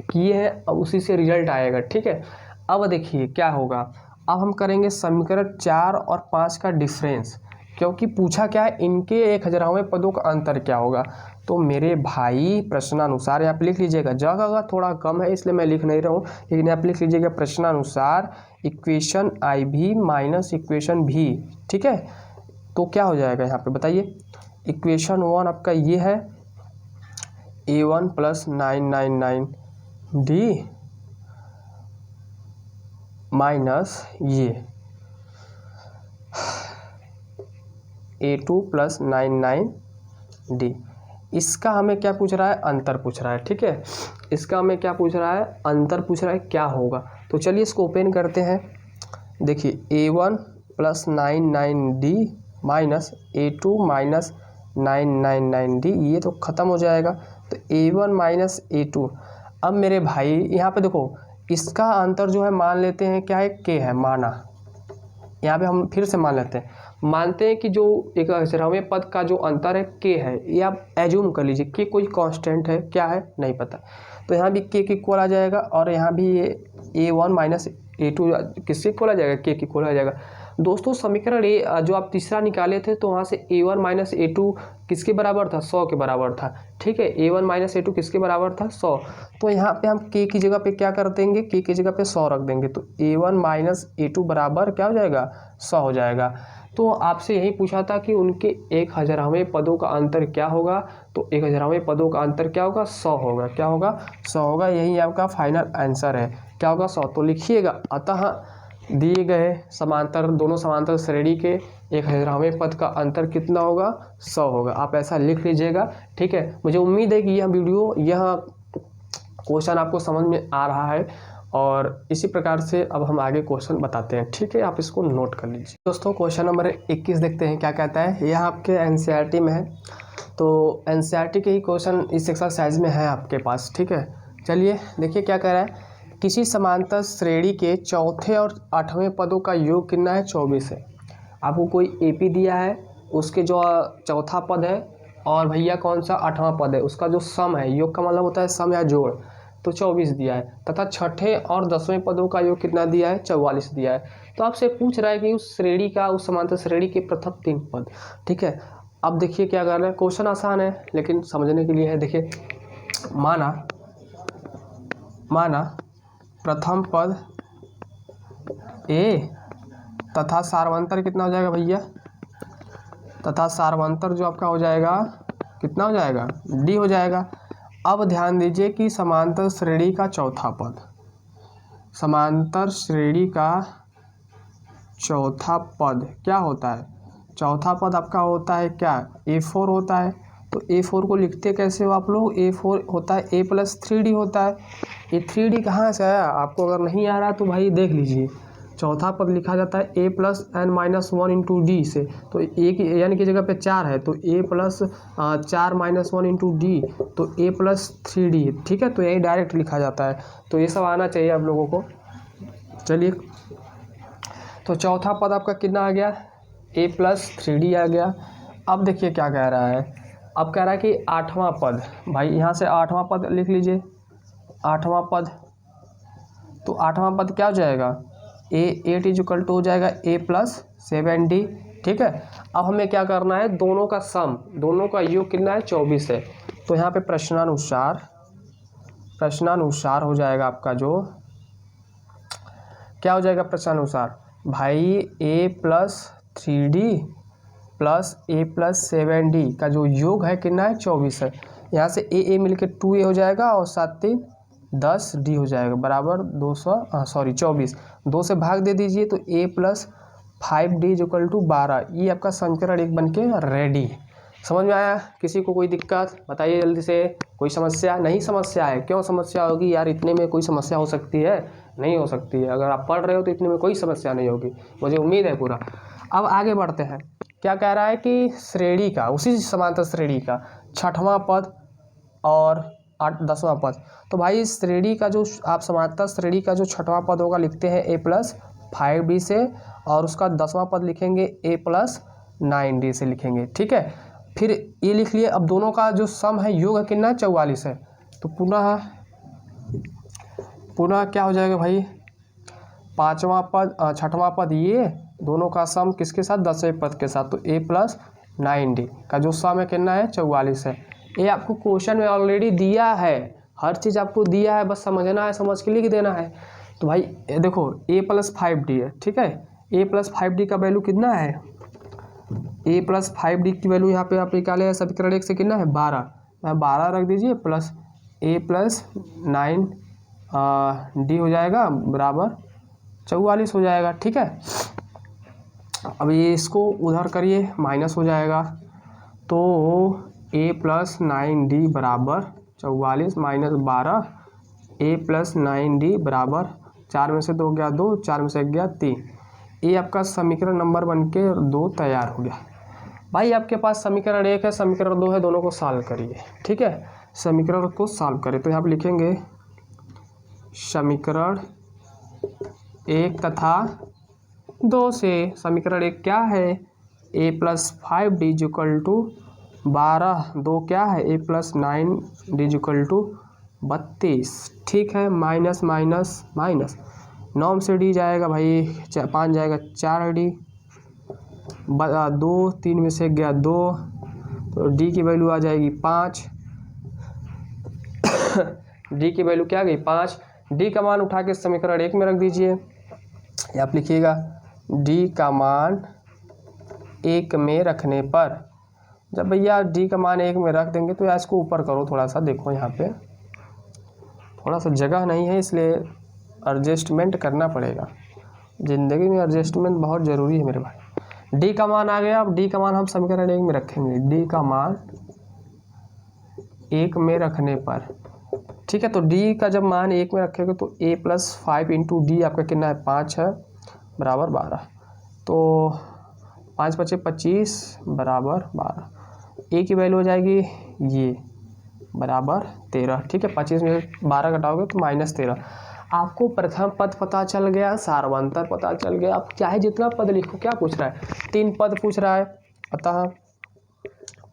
किए हैं अब उसी से रिजल्ट आएगा, ठीक है। अब देखिए क्या होगा, अब हम करेंगे समीकरण 4 और 5 का डिफरेंस, क्योंकि पूछा क्या है, इनके 1000वें पदों का अंतर क्या होगा। तो मेरे भाई प्रश्नानुसार यहाँ पे लिख लीजिएगा, जगह थोड़ा कम है इसलिए मैं लिख नहीं रहा हूँ, लेकिन यहाँ पे लिख लीजिएगा प्रश्नानुसार इक्वेशन आई भी माइनस इक्वेशन भी, ठीक है। तो क्या हो जाएगा यहाँ पे बताइए, इक्वेशन 1 आपका ये है A1 प्लस 999D माइनस ये A2 प्लस 99D, इसका हमें क्या पूछ रहा है, अंतर पूछ रहा है, ठीक है। इसका हमें क्या पूछ रहा है, अंतर पूछ रहा है क्या होगा। तो चलिए इसको ओपन करते हैं। देखिए A1 plus 99D minus A2 minus 999D, ये तो ख़त्म हो जाएगा। तो A1 माइनस A2। अब मेरे भाई यहाँ पे देखो, इसका अंतर जो है मान लेते हैं क्या है, K है, माना। यहाँ पे हम फिर से मान लेते हैं, मानते हैं कि जो एक अक्षरवें पद का जो अंतर है K है, ये आप एज्यूम कर लीजिए K कोई कांस्टेंट है, क्या है नहीं पता। तो यहाँ भी K इक्वल आ जाएगा, और यहाँ भी ये A1 माइनस A2 किसके इक्वल आ जाएगा, K इक्वल आ जाएगा। दोस्तों समीकरण ए जो आप तीसरा निकाले थे, तो वहाँ से A1 माइनस A2 किसके बराबर था, 100 के बराबर था। ठीक है, A1 माइनस A2 किसके बराबर था, 100। तो यहाँ पे हम K की जगह पे क्या कर देंगे, K की जगह पे 100 रख देंगे। तो A1 माइनस A2 बराबर क्या हो जाएगा, 100 हो जाएगा। तो आपसे यही पूछा था कि उनके 1000वें पदों का अंतर क्या होगा। तो 1000वें पदों का अंतर क्या होगा, 100 होगा। क्या होगा, 100 होगा। यही आपका फाइनल आंसर है, क्या होगा, 100। तो लिखिएगा, अतः दिए गए समांतर, दोनों समांतर श्रेणी के 1000वें पद का अंतर कितना होगा, 100 होगा। आप ऐसा लिख लीजिएगा। ठीक है, मुझे उम्मीद है कि यह क्वेश्चन आपको समझ में आ रहा है, और इसी प्रकार से अब हम आगे क्वेश्चन बताते हैं। ठीक है, आप इसको नोट कर लीजिए। दोस्तों क्वेश्चन नंबर 21 देखते हैं क्या कहता है। यह आपके एनसीईआरटी में है, तो एनसीईआरटी के ही क्वेश्चन इस एक्सरसाइज में है आपके पास। ठीक है, चलिए देखिए क्या कह रहा है। किसी समांतर श्रेणी के चौथे और 8वें पदों का योग कितना है, 24 है। आपको कोई AP दिया है, उसके जो चौथा पद है, और भैया कौन सा 8वां पद है, उसका जो सम है, योग का मतलब होता है सम या जोड़, तो 24 दिया है। तथा छठे और 10वें पदों का योग कितना दिया है, 44 दिया है। तो आपसे पूछ रहा है कि उस श्रेणी का, उस समांतर श्रेणी के प्रथम 3 पद। ठीक है, अब देखिए क्या करना है। क्वेश्चन आसान है लेकिन समझने के लिए है। देखिए, माना प्रथम पद A तथा सार्वंतर कितना हो जाएगा भैया, तथा सार्वंतर जो आपका हो जाएगा कितना हो जाएगा, D हो जाएगा। अब ध्यान दीजिए कि समांतर श्रेणी का चौथा पद, समांतर श्रेणी का चौथा पद क्या होता है, चौथा पद आपका होता है क्या, A4 होता है। तो A4 को लिखते कैसे हो आप लोग, A4 होता है A प्लस 3D होता है। ये 3D कहाँ से आया, आपको अगर नहीं आ रहा तो भाई देख लीजिए। चौथा पद लिखा जाता है A plus n minus 1 into D से। तो A की n की जगह पे 4 है, तो A plus 4 minus 1 into D, तो A प्लस 3D। ठीक है, तो यही डायरेक्ट लिखा जाता है। तो ये सब आना चाहिए आप लोगों को। चलिए, तो चौथा पद आपका कितना आ गया, A प्लस 3D आ गया। अब देखिए क्या कह रहा है, अब कह रहा है कि 8वां पद, भाई यहाँ से 8वां पद लिख लीजिए। 8वां पद, तो 8वां पद क्या हो जाएगा, A8 इक्वल टू हो जाएगा A प्लस 7D। ठीक है, अब हमें क्या करना है, दोनों का सम, दोनों का योग कितना है, 24 है। तो यहाँ पे प्रश्नानुसार हो जाएगा आपका, जो क्या हो जाएगा प्रश्नानुसार, भाई A plus 3D plus A plus 7D का जो योग है कितना है, 24 है। यहाँ से A मिलके 2A हो जाएगा, और 7 3 10D हो जाएगा, बराबर 24। 2 से भाग दे दीजिए, तो A plus 5D equal to 12। ये आपका समीकरण 1 बन के रेडी। समझ में आया, किसी को कोई दिक्कत बताइए जल्दी से, कोई समस्या नहीं, समस्या है, क्यों समस्या होगी यार, इतने में कोई समस्या हो सकती है, नहीं हो सकती है। अगर आप पढ़ रहे हो तो इतने में कोई समस्या नहीं होगी, मुझे उम्मीद है पूरा। अब आगे बढ़ते हैं, क्या कह रहा है कि श्रेणी का, उसी समांतर श्रेणी का 6वां पद और 10वां पद। तो भाई श्रेणी का जो, आप समांतर श्रेणी का जो 6वां पद होगा लिखते हैं A प्लस 5D से, और उसका 10वां पद लिखेंगे A प्लस 9D से लिखेंगे। ठीक है, फिर ये लिख लिए। अब दोनों का जो सम है, योग है कितना, 44 है। तो पुनः क्या हो जाएगा भाई, 5वां पद 6वां पद, ये दोनों का सम किसके साथ, 10वें पद के साथ। तो A प्लस 9D का जो सम है कितना है, 44 है। ये आपको क्वेश्चन में ऑलरेडी दिया है, हर चीज़ आपको दिया है, बस समझना है, समझ के लिख देना है। तो भाई देखो A प्लस 5D है। ठीक है, A प्लस 5D का वैल्यू कितना है, A प्लस 5D की वैल्यू यहाँ पे आप निकाले, समीकरण 1 से कितना है, 12। 12 रख दीजिए, प्लस A प्लस 9D हो जाएगा, बराबर 44 हो जाएगा। ठीक है, अब ये इसको उधर करिए, माइनस हो जाएगा। तो A प्लस 9D बराबर 44 माइनस 12, ए प्लस 9D बराबर 4 में से 2 गया 2, 4 में से 1 गया 3। ये आपका समीकरण नंबर बन के 2 तैयार हो गया। भाई आपके पास समीकरण 1 है, समीकरण 2 है, दोनों को सॉल्व करिए। ठीक है, समीकरण को सॉल्व करें तो यहाँ पर लिखेंगे समीकरण 1 तथा 2 से समीकरण 1 क्या है, A plus 5D equal to 12, 2 क्या है, A plus 9D equal to 32। ठीक है, माइनस माइनस माइनस 9 से डी जाएगा भाई, 5 जाएगा 4D, 2 3 में से गया 2, तो डी की वैल्यू आ जाएगी 5। डी की वैल्यू क्या गई 5। डी का मान उठा के समीकरण 1 में रख दीजिए। आप लिखिएगा डी का मान 1 में रखने पर, जब भैया डी का मान 1 में रख देंगे तो या इसको ऊपर करो थोड़ा सा, देखो यहाँ पे थोड़ा सा जगह नहीं है इसलिए एडजस्टमेंट करना पड़ेगा। ज़िंदगी में एडजस्टमेंट बहुत ज़रूरी है मेरे भाई। डी का मान आ गया, अब डी का मान हम समीकरण 1 में रखेंगे। डी का मान 1 में रखने पर, ठीक है, तो डी का जब मान 1 में रखेंगे तो a प्लस 5 इंटू डी आपका कितना है 5 है बराबर 12, तो 5 × 5 = 25 बराबर 12। ए की वैल्यू हो जाएगी ये बराबर 13। ठीक है, 25 में 12 घटाओगे तो -13। आपको प्रथम पद पता चल गया, सार्वंतर पता चल गया। आप चाहे जितना पद लिखो, क्या पूछ रहा है 3 पद पूछ रहा है, अतः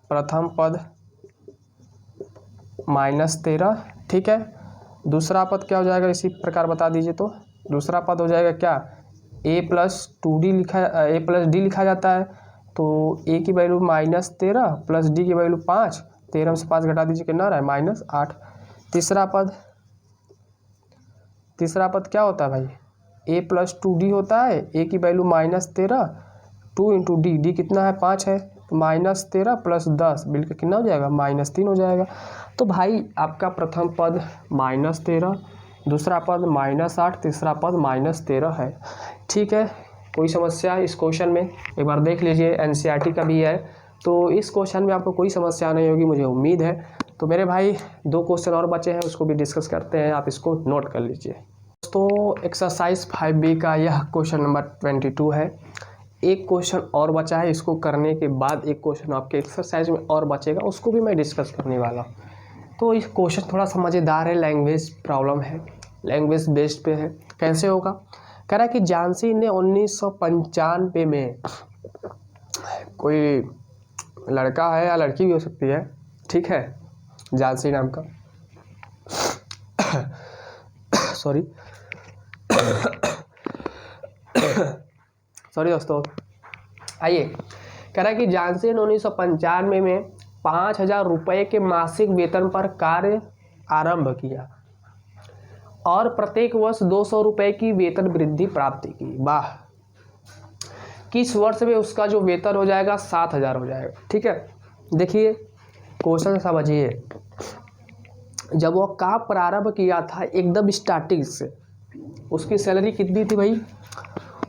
प्रथम पद -13। ठीक है, दूसरा पद क्या हो जाएगा इसी प्रकार बता दीजिए। तो दूसरा पद हो जाएगा क्या, a प्लस डी लिखा जाता है, तो a की वैल्यू -13 प्लस डी की वैल्यू 5, 13 में से 5 घटा दीजिए कितना रहा है -8। तीसरा पद क्या होता है भाई, a प्लस 2d होता है, a की वैल्यू -13, 2 इंटू डी कितना है 5 है, तो -13 प्लस 10 बिल्कुल कितना हो जाएगा -3 हो जाएगा। तो भाई आपका प्रथम पद -13, दूसरा पद -8, तीसरा पद -13 है। ठीक है, कोई समस्या इस क्वेश्चन में एक बार देख लीजिए, एनसीईआरटी का भी है, तो इस क्वेश्चन में आपको कोई समस्या नहीं होगी मुझे उम्मीद है। तो मेरे भाई 2 क्वेश्चन और बचे हैं, उसको भी डिस्कस करते हैं, आप इसको नोट कर लीजिए। दोस्तों एक्सरसाइज 5B का यह क्वेश्चन नंबर 22 है। एक क्वेश्चन और बचा है, इसको करने के बाद एक क्वेश्चन आपके एक्सरसाइज में और बचेगा, उसको भी मैं डिस्कस करने वाला हूँ। तो इस क्वेश्चन थोड़ा सा मज़ेदार है, लैंग्वेज प्रॉब्लम है, लैंग्वेज बेस्ड पे है। कैसे होगा, कह रहा है कि झांसी ने 1995 में, कोई लड़का है या लड़की भी हो सकती है, ठीक है, झांसी नाम का सॉरी दोस्तों, आइए, कह रहा है कि झांसी ने 1995 में 5,000 रुपये के मासिक वेतन पर कार्य आरंभ किया और प्रत्येक वर्ष 200 रुपये की वेतन वृद्धि प्राप्त की। वाह, किस वर्ष में उसका जो वेतन हो जाएगा 7,000 हो जाएगा। ठीक है, देखिए क्वेश्चन समझिए, जब वो काम प्रारंभ किया था एकदम स्टार्टिंग से, उसकी सैलरी कितनी थी भाई,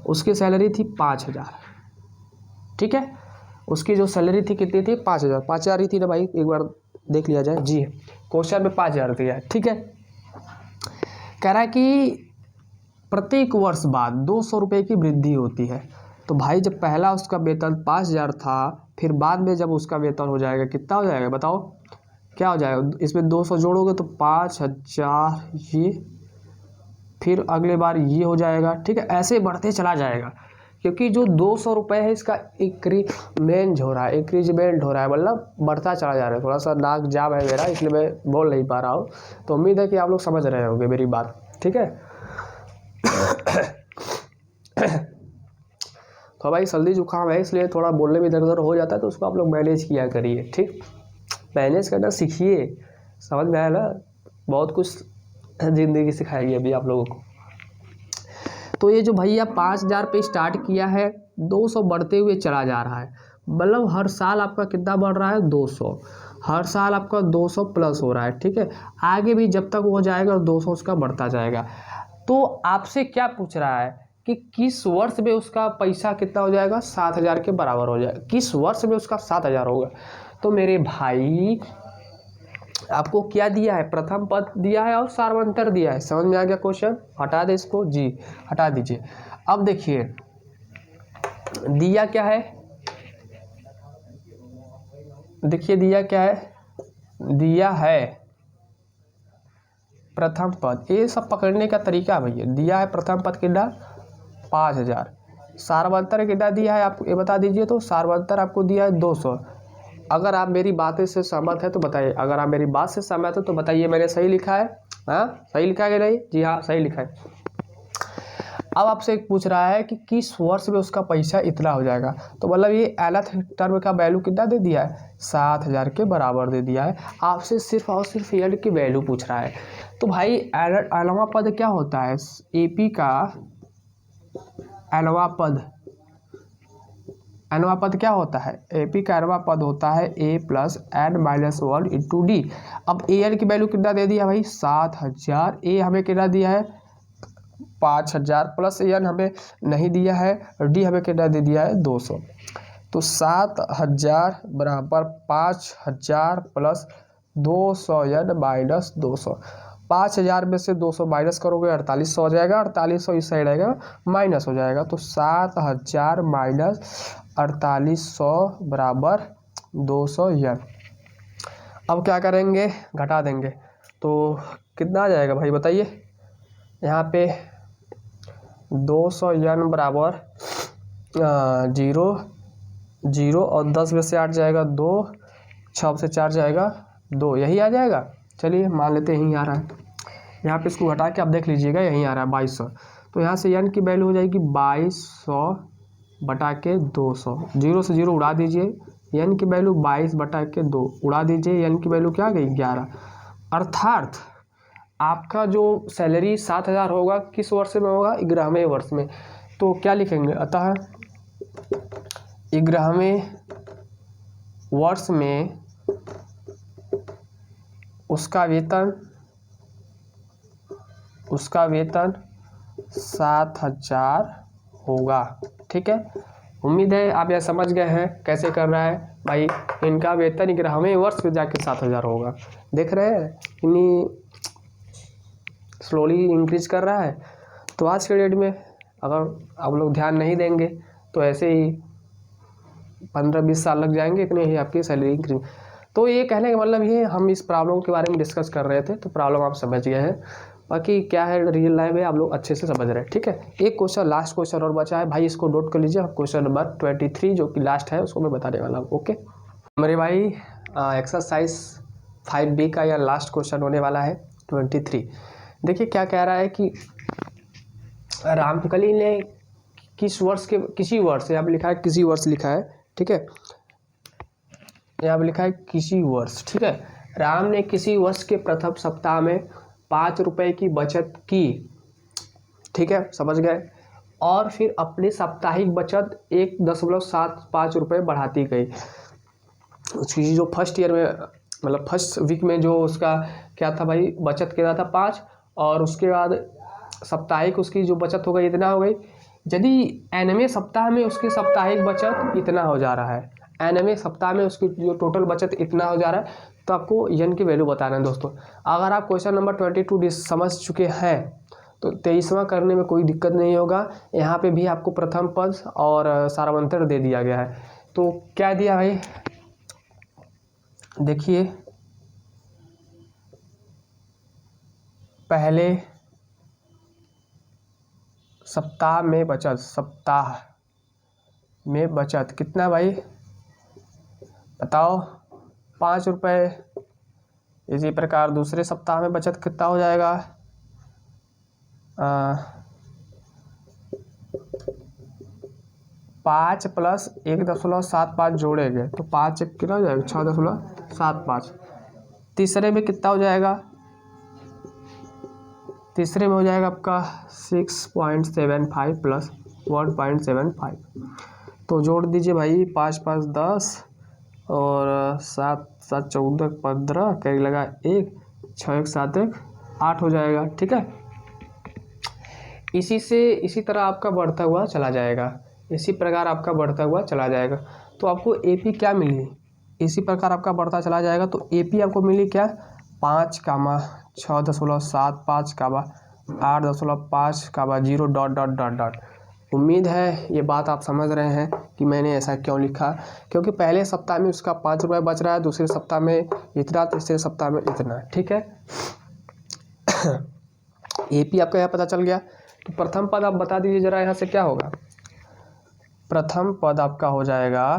उसकी सैलरी थी 5,000। ठीक है, उसकी जो सैलरी थी कितनी थी 5,000, 5,000 ही थी ना भाई, एक बार देख लिया जाए। जी, क्वेश्चन में 5,000 दिया है। ठीक है, कह रहा है कि प्रत्येक वर्ष बाद 200 रुपये की वृद्धि होती है। तो भाई जब पहला उसका वेतन 5,000 था, फिर बाद में जब उसका वेतन हो जाएगा कितना हो जाएगा बताओ, क्या हो जाएगा, इसमें 200 जोड़ोगे तो 5,000, ये फिर अगले बार ये हो जाएगा। ठीक है, ऐसे बढ़ते चला जाएगा, क्योंकि जो 200 रुपये है इसका इंक्रीमेंट हो रहा है, मतलब बढ़ता चला जा रहा है। थोड़ा सा नाक जाम है मेरा, इसलिए मैं बोल नहीं पा रहा हूँ, तो उम्मीद है कि आप लोग समझ रहे होंगे मेरी बात। ठीक है तो भाई सर्दी जुकाम है, इसलिए थोड़ा बोलने में इधर उधर हो जाता है, तो उसको आप लोग मैनेज किया करिए। ठीक, मैनेज करना सीखिए, समझ में आया ना, बहुत कुछ ज़िंदगी सिखाएगी अभी आप लोगों को। तो ये जो भैया 5,000 पे स्टार्ट किया है, 200 बढ़ते हुए चला जा रहा है, मतलब हर साल आपका कितना बढ़ रहा है 200, हर साल आपका 200 प्लस हो रहा है। ठीक है, आगे भी जब तक हो जाएगा 200 उसका बढ़ता जाएगा। तो आपसे क्या पूछ रहा है कि किस वर्ष में उसका पैसा कितना हो जाएगा 7,000 के बराबर हो जाएगा, किस वर्ष में उसका 7,000 होगा। तो मेरे भाई आपको क्या दिया है, प्रथम पद दिया है और सार्वंतर दिया है। समझ में आ गया क्वेश्चन? हटा दे इसको जी, हटा दीजिए। अब देखिए दिया क्या है, देखिए दिया क्या है, दिया है प्रथम पद। ये सब पकड़ने का तरीका भैया, दिया है प्रथम पद कितना 5000, सार्वंतर कितना दिया है आपको ये बता दीजिए। तो सार्वंतर आपको दिया है 200। अगर आप मेरी बातें से सहमत है तो बताइए, अगर आप मेरी बात से सहमत हो तो बताइए मैंने सही लिखा है। हाँ सही लिखा है कि नहीं? जी हाँ सही लिखा है। अब आपसे एक पूछ रहा है कि किस वर्ष में उसका पैसा इतना हो जाएगा, तो मतलब ये एलथ टर्म का वैल्यू कितना दे दिया है, 7000 के बराबर दे दिया है। आपसे सिर्फ और सिर्फ एल की वैल्यू पूछ रहा है। तो भाई एलवा पद क्या होता है, एपी का एलवा पद, एनवा पद क्या होता है, एपी का एनवा पद होता है A plus N minus 1 into D. अब ए एन की वैल्यू कितना दे दिया भाई 7000, ए हमें कितना दिया है 5000 प्लस एन हमें नहीं दिया है, डी हमें कितना दे दिया है 200। तो 7000 बराबर 5000 प्लस 200 एन माइनस 200। 5000 में से 200 माइनस करोगे 4800 हो जाएगा, 4800 इस साइड आएगा माइनस हो जाएगा। तो 7000 माइनस 4800 बराबर 200 एन। अब क्या करेंगे, घटा देंगे तो कितना आ जाएगा भाई बताइए। यहाँ पे 200 एन बराबर 0 0 और 10 में से 8 जाएगा 2, 6 से 4 जाएगा 2, यही आ जाएगा। चलिए मान लेते हैं यहीं आ रहा है। यहाँ पे इसको घटा के आप देख लीजिएगा यहीं आ रहा है 2200। तो यहाँ से एन की वैल्यू हो जाएगी 2200 बटा के 200, 0 से 0 उड़ा दीजिए, एन की वैल्यू 22 बटा के 2 उड़ा दीजिए, एन की वैल्यू क्या आ गई 11। अर्थात आपका जो सैलरी 7000 होगा किस वर्ष में होगा, 11वें वर्ष में। तो क्या लिखेंगे, अतः 11वें वर्ष में उसका वेतन 7000 होगा। ठीक है, उम्मीद है आप यह समझ गए हैं कैसे कर रहा है भाई। इनका वेतन 11वें वर्ष में जाके 7000 होगा। देख रहे हैं कितनी स्लोली इंक्रीज कर रहा है। तो आज के डेट में अगर आप लोग ध्यान नहीं देंगे तो ऐसे ही 15-20 साल लग जाएंगे, इतने ही आपकी सैलरी इंक्रीज। तो ये कहने का मतलब ये हम इस प्रॉब्लम के बारे में डिस्कस कर रहे थे, तो प्रॉब्लम आप समझ गए हैं। बाकी क्या है रियल लाइफ में आप लोग अच्छे से समझ रहे हैं। ठीक है, एक क्वेश्चन लास्ट क्वेश्चन और बचा है भाई, इसको नोट कर लीजिए। क्वेश्चन नंबर 23 जो कि लास्ट है उसको मैं बताने वाला हूँ। ओके मेरे भाई, एक्सरसाइज 5B का यह लास्ट क्वेश्चन होने वाला है 23। देखिए क्या कह रहा है कि रामकली ने किस वर्ष के, किसी वर्ष, यहाँ पे लिखा है किसी वर्ष लिखा है। ठीक है, यहाँ पे लिखा है किसी वर्ष। ठीक है, राम ने किसी वर्ष के प्रथम सप्ताह में 5 रुपए की बचत की। ठीक है, समझ गए। और फिर अपनी साप्ताहिक बचत 1.75 रुपये बढ़ाती गई। उसकी जो फर्स्ट ईयर में मतलब फर्स्ट वीक में जो उसका क्या था भाई, बचत किया था 5, और उसके बाद साप्ताहिक उसकी जो बचत हो गई इतना हो गई। यदि एनवें सप्ताह में उसकी साप्ताहिक बचत इतना हो जा रहा है, एनवें सप्ताह में उसकी जो टोटल बचत इतना हो जा रहा है, तो आपको एन की वैल्यू बताना है दोस्तों। अगर आप क्वेश्चन नंबर 22 समझ चुके हैं तो 23वां करने में कोई दिक्कत नहीं होगा। यहाँ पे भी आपको प्रथम पद और सारांतर दे दिया गया है। तो क्या दिया भाई, देखिए पहले सप्ताह में बचत, सप्ताह में बचत कितना भाई बताओ, 5 रुपये। इसी प्रकार दूसरे सप्ताह में बचत कितना हो जाएगा, 5 प्लस 1.75 जोड़ेंगे तो 5 कितना हो जाएगा 6.75। तीसरे में कितना हो जाएगा, तीसरे में हो जाएगा आपका 6.75 प्लस 1.75। तो जोड़ दीजिए भाई, 5 5 10 और 7 7 14 15, कैरी लगा 1, 6 1 7 1 8 हो जाएगा। ठीक है, इसी तरह आपका बढ़ता हुआ चला जाएगा, इसी प्रकार आपका बढ़ता हुआ चला जाएगा। तो आपको एपी क्या मिली, इसी प्रकार आपका बढ़ता चला जाएगा। तो एपी आपको मिली क्या 5,6,75,8,5,0 उम्मीद है ये बात आप समझ रहे हैं कि मैंने ऐसा क्यों लिखा, क्योंकि पहले सप्ताह में उसका 5 रुपये बच रहा है, दूसरे सप्ताह में इतना, तीसरे सप्ताह में इतना। ठीक है। AP आपका यहाँ पता चल गया। तो प्रथम पद आप बता दीजिए जरा, यहाँ से क्या होगा। प्रथम पद आपका हो जाएगा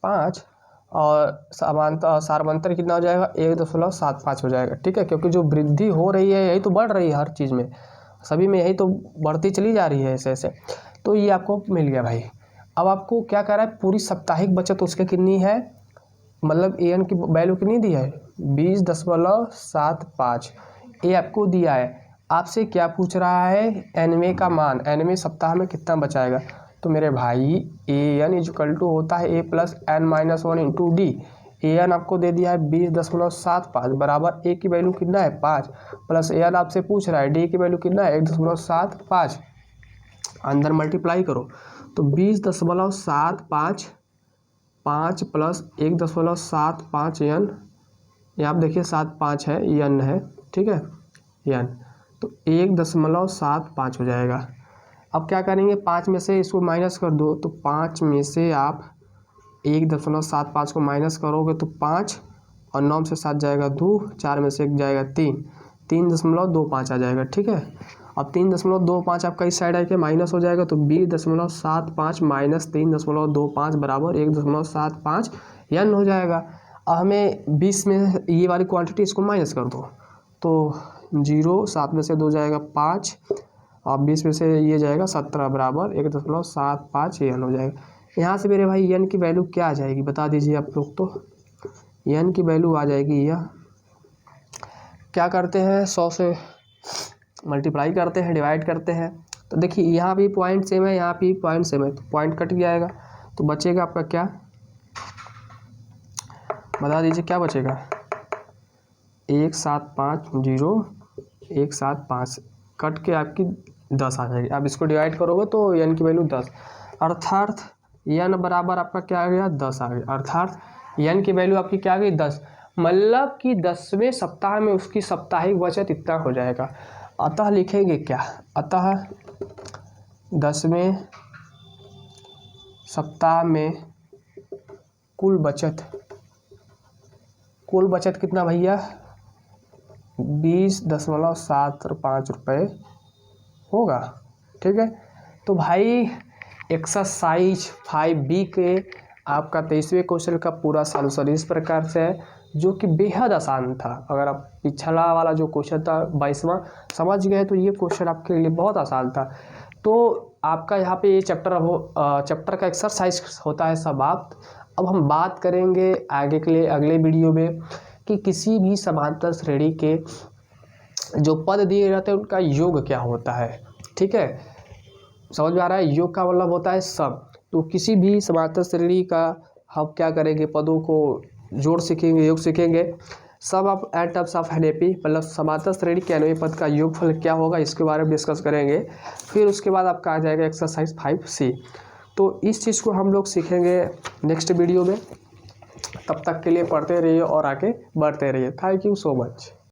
5 और सार्वंतर कितना हो जाएगा, 1.75 हो जाएगा। ठीक है, क्योंकि जो वृद्धि हो रही है यही तो बढ़ रही है, हर चीज़ में सभी में यही तो बढ़ती चली जा रही है ऐसे ऐसे। तो ये आपको मिल गया भाई। अब आपको क्या कर रहा है, पूरी साप्ताहिक बचत उसके कितनी है, मतलब AN की वैल्यू कितनी दी है, 20.75 ये आपको दिया है। आपसे क्या पूछ रहा है, एनवे का मान, एनवे सप्ताह में कितना बचाएगा। तो मेरे भाई AN इक्वल टू होता है A + n-1 × D। AN आपको दे दिया है 20.75 बराबर A की वैल्यू कितना है 5 प्लस AN आपसे पूछ रहा है D की वैल्यू कितना है 1.75, अंदर मल्टीप्लाई करो तो 20.75 5 प्लस 1.75 n, ये आप देखिए 75 है, n है। ठीक है, n तो 1.75 हो जाएगा। अब क्या करेंगे, 5 में से इसको माइनस कर दो, तो 5 में से आप 1.75 को माइनस करोगे तो 5 और 9 से 7 जाएगा 2, 4 में से 1 जाएगा 3, 3.25 आ जाएगा। ठीक है, अब 3.25 आपका इस साइड आके माइनस हो जाएगा, तो 20.75 माइनस 3.25 बराबर 1.75 n हो जाएगा। अब हमें 20 में ये वाली क्वांटिटी इसको माइनस कर दो, तो 0, 7 में से 2 जाएगा 5 और 20 में से ये जाएगा 17 बराबर 1.75 n हो जाएगा। यहाँ से मेरे भाई n की वैल्यू क्या आ जाएगी बता दीजिए आप लोग। तो n की वैल्यू आ जाएगी, यह क्या करते हैं 100 से मल्टीप्लाई करते हैं, डिवाइड करते हैं। तो देखिए यहाँ भी पॉइंट सेम है, यहाँ भी पॉइंट सेम है, तो पॉइंट कट जाएगा, तो बचेगा आपका क्या, बता दीजिए क्या बचेगा, 1,750,175 कट के आपकी 10 आ जाएगी। अब इसको डिवाइड करोगे तो n की वैल्यू 10, अर्थात n बराबर आपका क्या आ गया 10 आ गया, अर्थात n की वैल्यू आपकी क्या आ गई 10, मतलब कि 10वें सप्ताह में उसकी साप्ताहिक बचत इतना हो जाएगा। अतः लिखेंगे क्या, अतः 10वें सप्ताह में कुल बचत कितना भैया 20.75 रुपये होगा। ठीक है, तो भाई एक्सरसाइज 5B के आपका 23वें क्वेश्चन का पूरा सॉल्यूशन इस प्रकार से है, जो कि बेहद आसान था। अगर आप पिछला वाला जो क्वेश्चन था 22वां समझ गए तो ये क्वेश्चन आपके लिए बहुत आसान था। तो आपका यहाँ पे ये चैप्टर का एक्सरसाइज होता है समाप्त। अब हम बात करेंगे आगे के लिए अगले वीडियो में कि किसी भी समांतर श्रेणी के जो पद दिए जाते हैं उनका योग क्या होता है। ठीक है, समझ में आ रहा है, योग का मतलब होता है सब। तो किसी भी समांतर श्रेणी का हम क्या करेंगे, पदों को जोड़ सीखेंगे, योग सीखेंगे सब। आप एट टर्म्स ऑफ एनएपी मतलब समांतर श्रेणी के एनएपी पद का योगफल क्या होगा इसके बारे में डिस्कस करेंगे। फिर उसके बाद आपका आ जाएगा एक्सरसाइज 5C। तो इस चीज़ को हम लोग सीखेंगे नेक्स्ट वीडियो में। तब तक के लिए पढ़ते रहिए और आगे बढ़ते रहिए। Thank you so much.